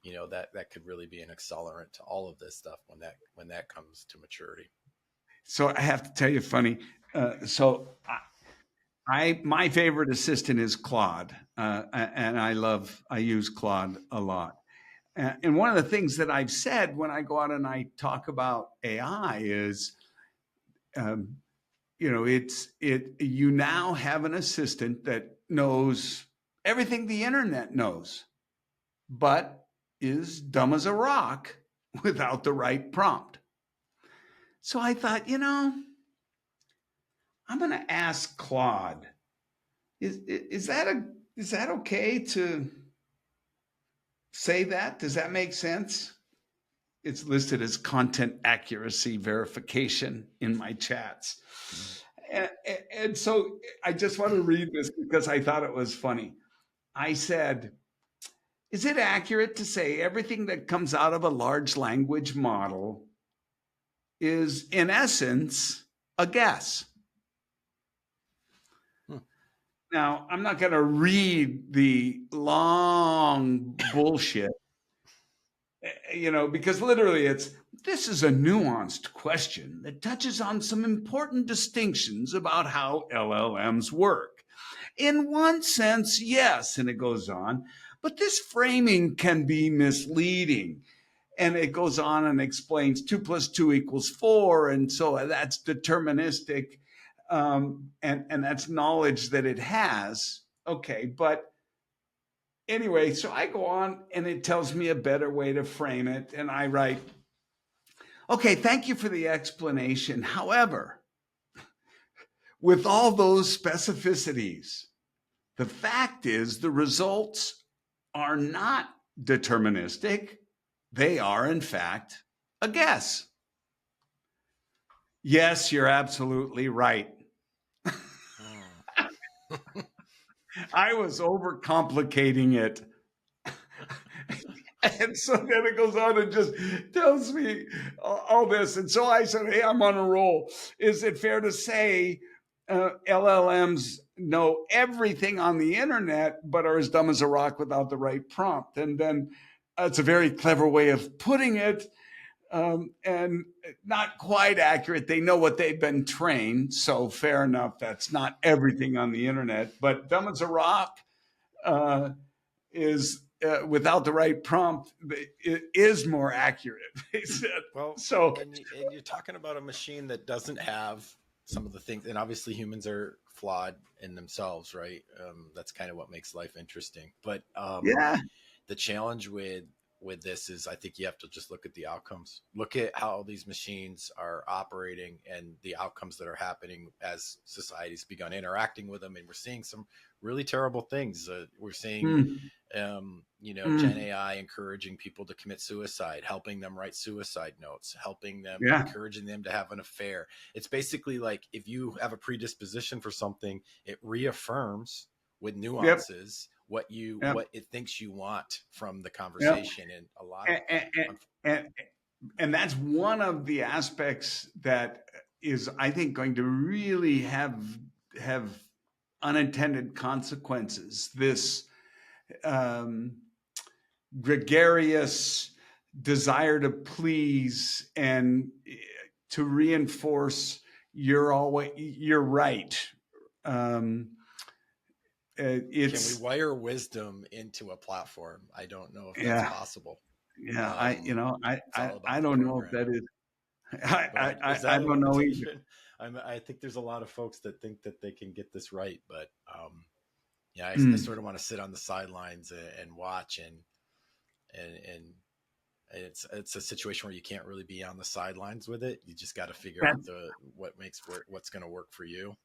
that could really be an accelerant to all of this stuff when that comes to maturity. so I have to tell you funny. So my favorite assistant is Claude, and I use Claude a lot. And one of the things that I've said when I go out and I talk about AI is, um, you now have an assistant that knows everything the internet knows, but is dumb as a rock without the right prompt. So I thought, I'm going to ask Claude, is that okay to say that? Does that make sense? It's listed as content accuracy verification in my chats. And so I just want to read this because I thought it was funny. I said, is it accurate to say everything that comes out of a large language model is, in essence, a guess? Hmm. Now, I'm not going to read the long bullshit, because literally this is a nuanced question that touches on some important distinctions about how LLMs work. In one sense, yes, and it goes on, but this framing can be misleading. And it goes on and explains 2 + 2 = 4. And so that's deterministic. And that's knowledge that it has. Okay. But anyway, so I go on and it tells me a better way to frame it. And I write, okay, thank you for the explanation. However, with all those specificities, the fact is the results are not deterministic. They are, in fact, a guess. Yes, you're absolutely right. Hmm. I was overcomplicating it. And so then it goes on and just tells me all this. And so I said, hey, I'm on a roll. Is it fair to say LLMs know everything on the internet, but are as dumb as a rock without the right prompt? And then it's a very clever way of putting it, and not quite accurate. They know what they've been trained. So fair enough. That's not everything on the internet, but dumb as a rock uh, is without the right prompt, it is more accurate. They said Well, so. and you're talking about a machine that doesn't have some of the things, and obviously humans are flawed in themselves, right? That's kind of what makes life interesting. But Yeah, the challenge with this is, I think you have to just look at the outcomes. Look at how these machines are operating and the outcomes that are happening as society's begun interacting with them, and we're seeing some really terrible things. We're seeing mm, Gen mm, AI encouraging people to commit suicide, helping them write suicide notes, helping them, yeah, encouraging them to have an affair. It's basically like if you have a predisposition for something, it reaffirms with yep, nuances yep, what it thinks you want from the yep. conversation. And a lot of And, and, and that's one of the aspects that is, I think, going to really have unintended consequences. This um, gregarious desire to please and to reinforce you're right. Um, can we it's wire wisdom into a platform? I don't know if that's yeah, possible. yeah. I you know It's all I about the don't know if that programming. is. But is I that a don't know either. limitation? I think there's a lot of folks that think that they can get this right, but yeah, I Mm. sort of want to sit on the sidelines and watch, and it's a situation where you can't really be on the sidelines with it. You just got to figure out That's what's going to work for you.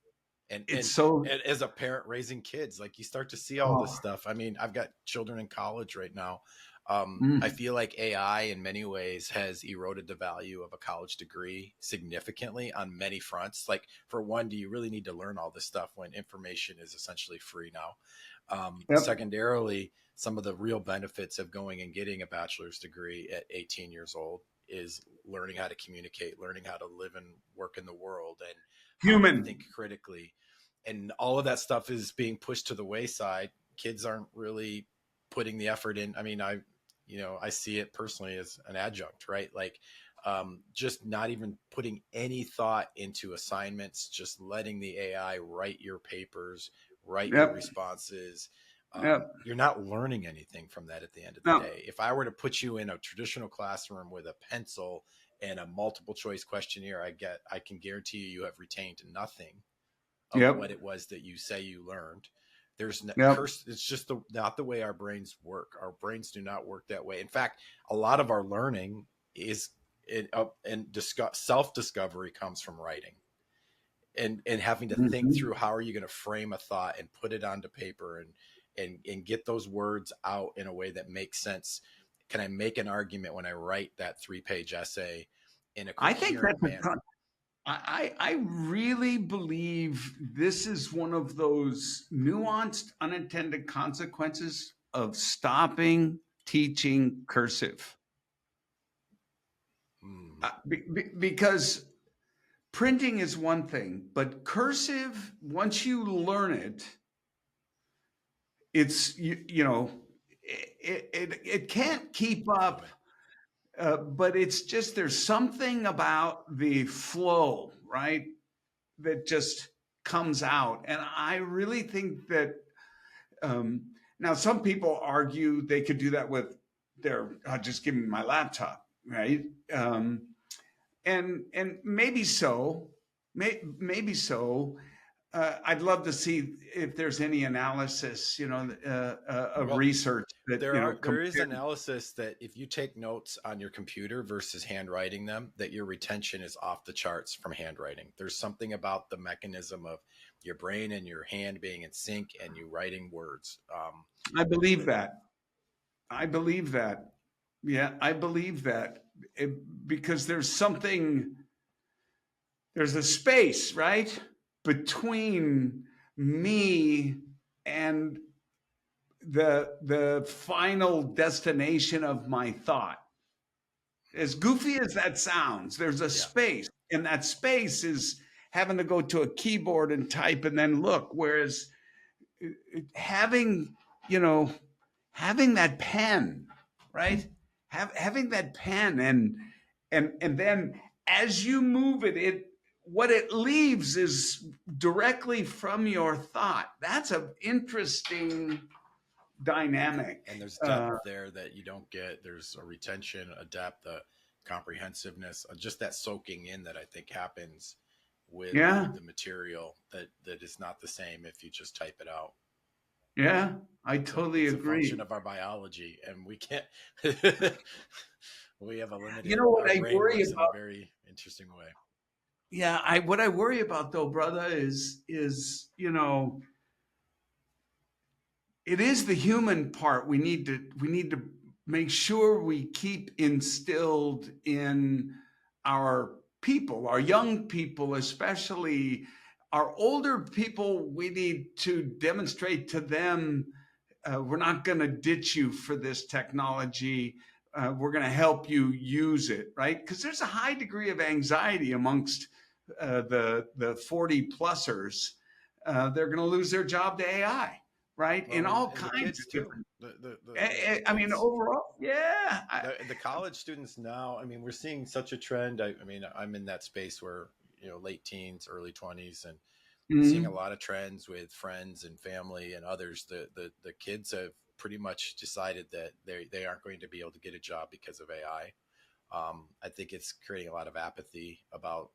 And, it's and so. and as a parent raising kids, like you start to see all this Oh, stuff. I mean, I've got children in college right now. I mm. feel like AI in many ways has eroded the value of a college degree significantly on many fronts. Like, for one, do you really need to learn all this stuff when information is essentially free now? Yep. Secondarily, some of the real benefits of going and getting a bachelor's degree at 18 years old is learning how to communicate, learning how to live and work in the world, and Human. think critically. And all of that stuff is being pushed to the wayside. Kids aren't really putting the effort in. I mean, I see it personally as an adjunct, right? Like, just not even putting any thought into assignments, just letting the AI write your papers, write your Yep. responses. Yep. You're not learning anything from that at the end of the No. day. If I were to put you in a traditional classroom with a pencil and a multiple choice questionnaire, I can guarantee you have retained nothing of what Yep. it was that you say you learned. There's no Yep. curse. It's just not the way our brains work. Our brains do not work that way. In fact, a lot of our learning is and self discovery comes from writing and having to think Mhm. through how are you going to frame a thought and put it onto paper and get those words out in a way that makes sense. Can I make an argument when I write that 3-page essay in a I think coherent that's manner? I really believe this is one of those nuanced unintended consequences of stopping teaching cursive. Mm, Because printing is one thing, but cursive, once you learn it, it's it can't keep up. right. But it's just there's something about the flow, right, that just comes out. And I really think that um, now some people argue they could do that with their just give me my laptop, right? And maybe so, maybe so. I'd love to see if there's any analysis, of Well, research that there is compare. analysis that if you take notes on your computer versus handwriting them, that your retention is off the charts from handwriting. There's something about the mechanism of your brain and your hand being in sync and you writing words. I believe That that. I believe that. Yeah, I believe that. Because there's a space, right, between me and the final destination of my thought. As mm, goofy as that sounds, there's a yeah, space, and that space is having to go to a keyboard and type and then look. Whereas having, you know, having that pen, right? Having that pen and then as you move it, what it leaves is directly from your thought. That's an interesting dynamic. and there's depth there that you don't get. There's a retention, a depth, a comprehensiveness, just that soaking in that I think happens Yeah, with the material that is not the same if you just type it out. yeah, I totally It's a function agree. of our biology, and we can't. We have a You limited. know what Our I brain worry works in a about? very interesting way. Yeah, I what I worry about though, brother, is it is the human part we need to make sure we keep instilled in our people, our young people, especially our older people. We need to demonstrate to them we're not going to ditch you for this technology. We're going to help you use it, right? Because there's a high degree of anxiety amongst the 40 plusers. They're going to lose their job to AI, right? In Well, all and the kinds kids of too. different. The I mean, kids, overall, yeah. the college students now. I mean, we're seeing such a trend. I mean, I'm in that space where late teens, early 20s, and seeing a Mhm. lot of trends with friends and family and others. The kids have pretty much decided that they aren't going to be able to get a job because of AI. I think it's creating a lot of apathy about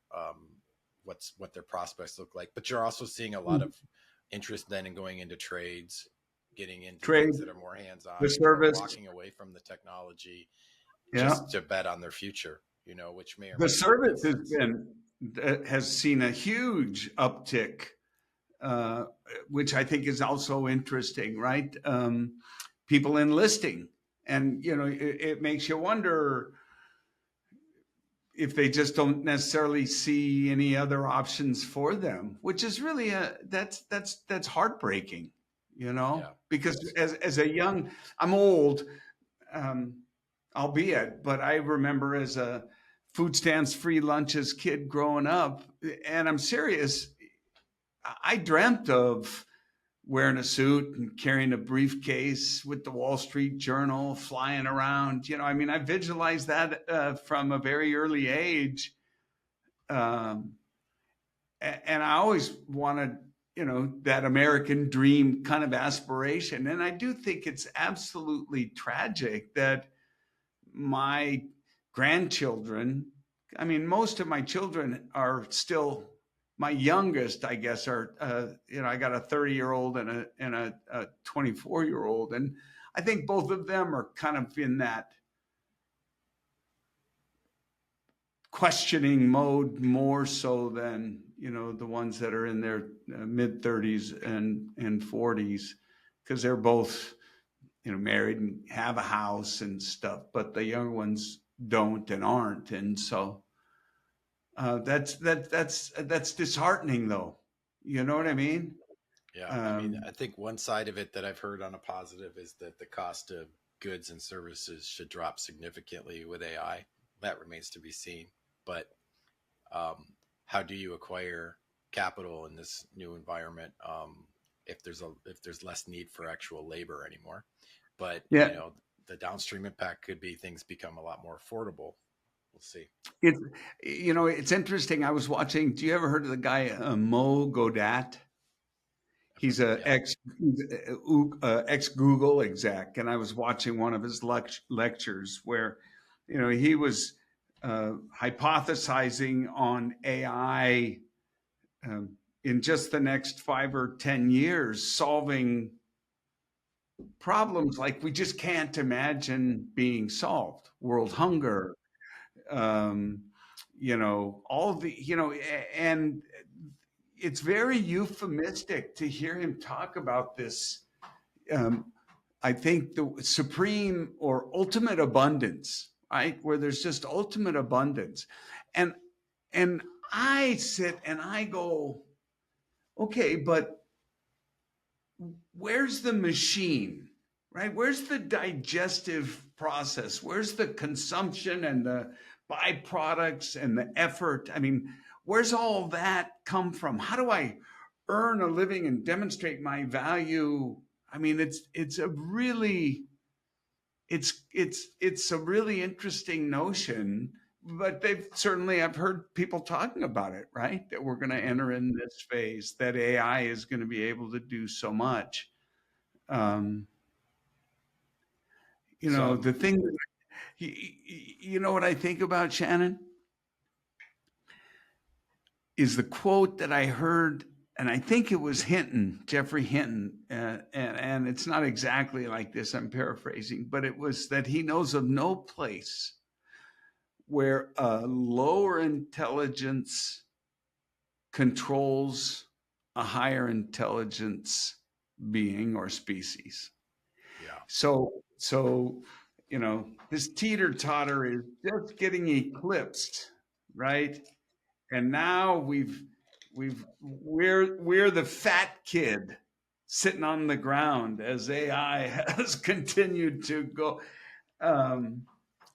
what their prospects look like. But you're also seeing a lot of interest then in going into trades, getting into Trade, things that are more hands-on, the service. walking away from the technology Yeah. just to bet on their future, which may or The may not make service sense. has seen a huge uptick, uh, which I think is also interesting, right? People enlisting, and it makes you wonder if they just don't necessarily see any other options for them, which is really that's heartbreaking, Yeah, it because is. as a young, I'm old, um, albeit, but I remember as a food stamps free lunches kid growing up, and I'm serious. I dreamt of wearing a suit and carrying a briefcase with the Wall Street Journal, flying around. I mean, I visualized that from a very early age, um, and I always wanted, that American dream kind of aspiration. And I do think it's absolutely tragic that my grandchildren, I mean, most of my children are still, my youngest, I guess, are, I got a 30-year-old and a 24-year-old. And I think both of them are kind of in that questioning mode more so than, the ones that are in their mid 30s and 40s, because they're both married and have a house and stuff, but the younger ones don't and aren't, and so that's disheartening, though. You know what I Yeah. mean? Yeah. I mean, Um, I think one side of it that I've heard on a positive is that the cost of goods and services should drop significantly with AI. That remains to be seen. But um, how do you acquire capital in this new environment if there's less need for actual labor anymore? But yeah, the downstream impact could be things become a lot more affordable. We'll see. it's it's interesting. I was watching. Do you ever heard of the guy Mo Godat? I've heard, He's a yeah. ex Google exec, and I was watching one of his lectures where, he was hypothesizing on AI, in just the next 5 or 10 years, solving problems like we just can't imagine being solved. World hunger, um, all the, and it's very euphemistic to hear him talk about this. Um, I think the supreme or ultimate abundance, right? Where there's just ultimate abundance. And and I sit and I go, okay, but where's the machine? Right? Where's the digestive process? Where's the consumption and the byproducts and the effort? I mean, where's all that come from? How do I earn a living and demonstrate my value? I mean, it's a really interesting notion, but I've heard people talking about it, right? That we're going to Mhm. enter in this phase, that AI is going to be able to do so much. Um, Some, the thing, what I think about, Shannon, is the quote that I heard, and I think it was Hinton, Jeffrey Hinton, and it's not exactly like this, I'm paraphrasing, but it was that he knows of no place where a lower intelligence controls a higher intelligence being or species. yeah. So this teeter totter is just getting eclipsed, right? And now we're the fat kid sitting on the ground as AI has continued to go. Um,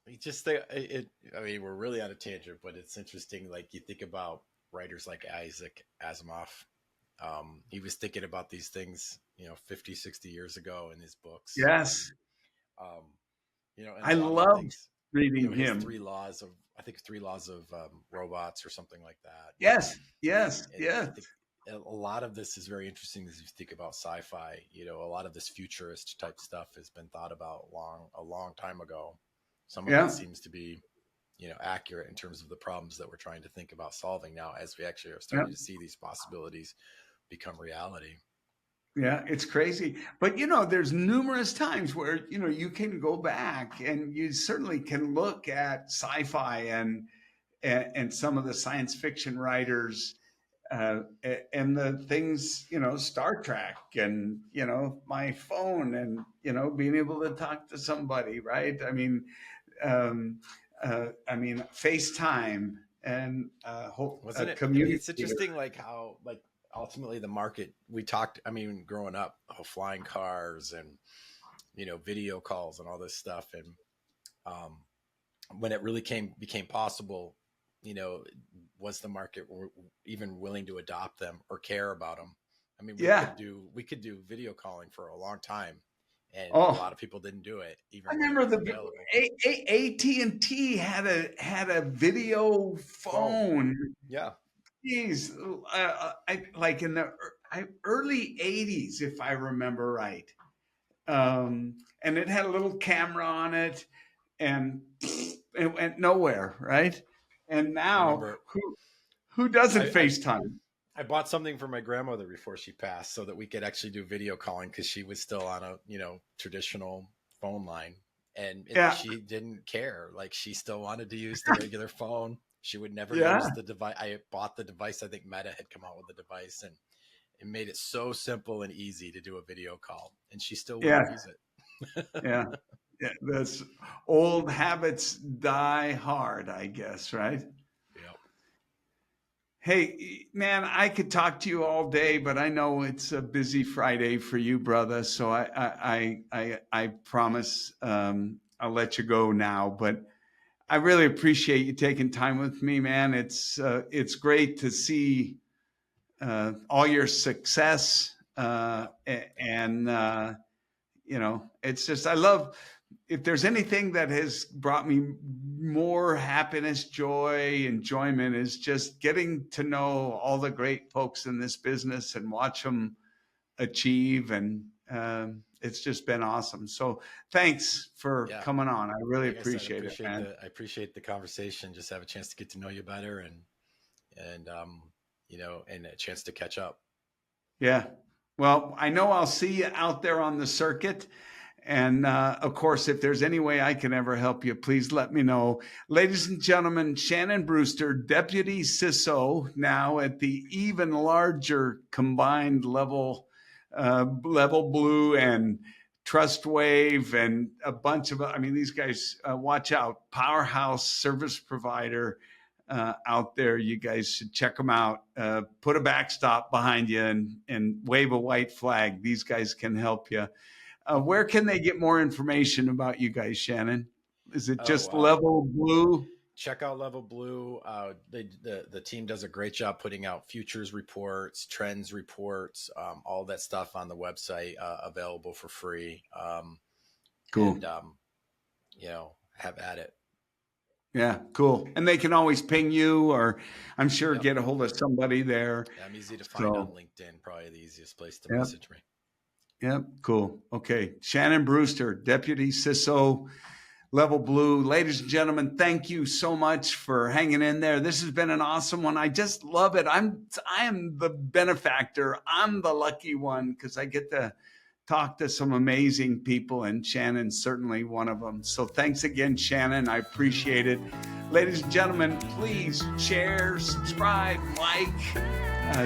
You just think it. I mean, we're really on a tangent, but it's interesting. Like you think about writers like Isaac Asimov. He was thinking about these things, 50, 60 years ago in his books, and yes, um, and a I lot of the loved things, reading his him. I think 3 laws of robots or something like that. Yes, yes, And I yes. think a lot of this is very interesting as you think about sci-fi. A lot of this futurist type stuff has been thought about a long time ago. Some of it Yeah. seems to be accurate in terms of the problems that we're trying to think about solving now, as we actually are Yep. starting to see these possibilities become reality. Yeah, it's crazy. But there's numerous times where you can go back and you certainly can look at sci-fi and some of the science fiction writers and the things, Star Trek and my phone and being able to talk to somebody, right? Um, FaceTime and Wasn't it? I mean, community. it's interesting, like how, like, ultimately the market, we talked, I mean, growing up, flying cars and, video calls and all this stuff. And um, when it really became possible, was the market even willing to adopt them or care about them? I mean, Yeah. we could do video calling for a long time, and a Oh, lot of people didn't do it, even I when it remember was the available. AT&T had a video phone. Yeah. Geez, like in the early '80s, if I remember right. And it had a little camera on it, and it went nowhere, right? And I now, remember who doesn't I FaceTime? I bought something for my grandmother before she passed so that we could actually do video calling, because she was still on a, traditional phone line, and Yeah, she didn't care. Like, she still wanted to use the regular phone. She would never yeah, use the device. I bought the device. I think Meta had come out with the device, and it made it so simple and easy to do a video call, and she still wouldn't yeah, use it. yeah. Yeah, that's old habits die hard, I guess, right? Yep. Hey, man, I could talk to you all day, but I know it's a busy Friday for you, brother. So I promise I'll let you go now. But I really appreciate you taking time with me, man. It's great to see all your success, Yep. Thank you. and it's just I love. If there's anything that has brought me more happiness, joy, enjoyment, is just getting to know all the great folks in this business and watch them achieve. And it's just been awesome. So thanks for Yeah. coming on. I really Like I said, appreciate it, man. I appreciate the conversation. Just have a chance to get to know you better, and and a chance to catch up. Yeah. Well, I know I'll see you out there on the circuit. And of course, if there's any way I can ever help you, please let me know. Ladies and gentlemen, Shannon Brewster, Deputy CISO, now at the even larger combined LevelBlue and TrustWave and a bunch of, these guys, watch out, powerhouse service provider out there. You guys should check them out. Put a backstop behind you and wave a white flag. These guys can help you. Where can they get more information about you guys, Shannon? Is it just LevelBlue? Check out LevelBlue. The team does a great job putting out futures reports, trends reports, all that stuff on the website, available for free. Cool. And have at it. Yeah, cool. And they can always ping you, or I'm sure get a hold of somebody there. Yeah, I'm easy to find on LinkedIn. Probably the easiest place to message me. Yep, cool. Okay, Shannon Brewster, Deputy CISO, LevelBlue. Ladies and gentlemen, thank you so much for hanging in there. This has been an awesome one. I just love it. I am the benefactor. I'm the lucky one because I get to talk to some amazing people, and Shannon's certainly one of them. So thanks again, Shannon. I appreciate it. Ladies and gentlemen, please share, subscribe, like,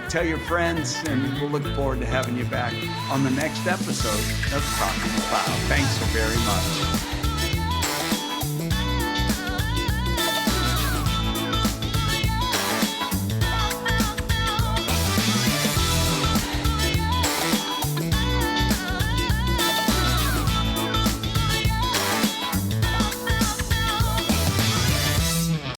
tell your friends, and we'll look forward to having you back on the next episode of Talking Cloud. Thanks so very much.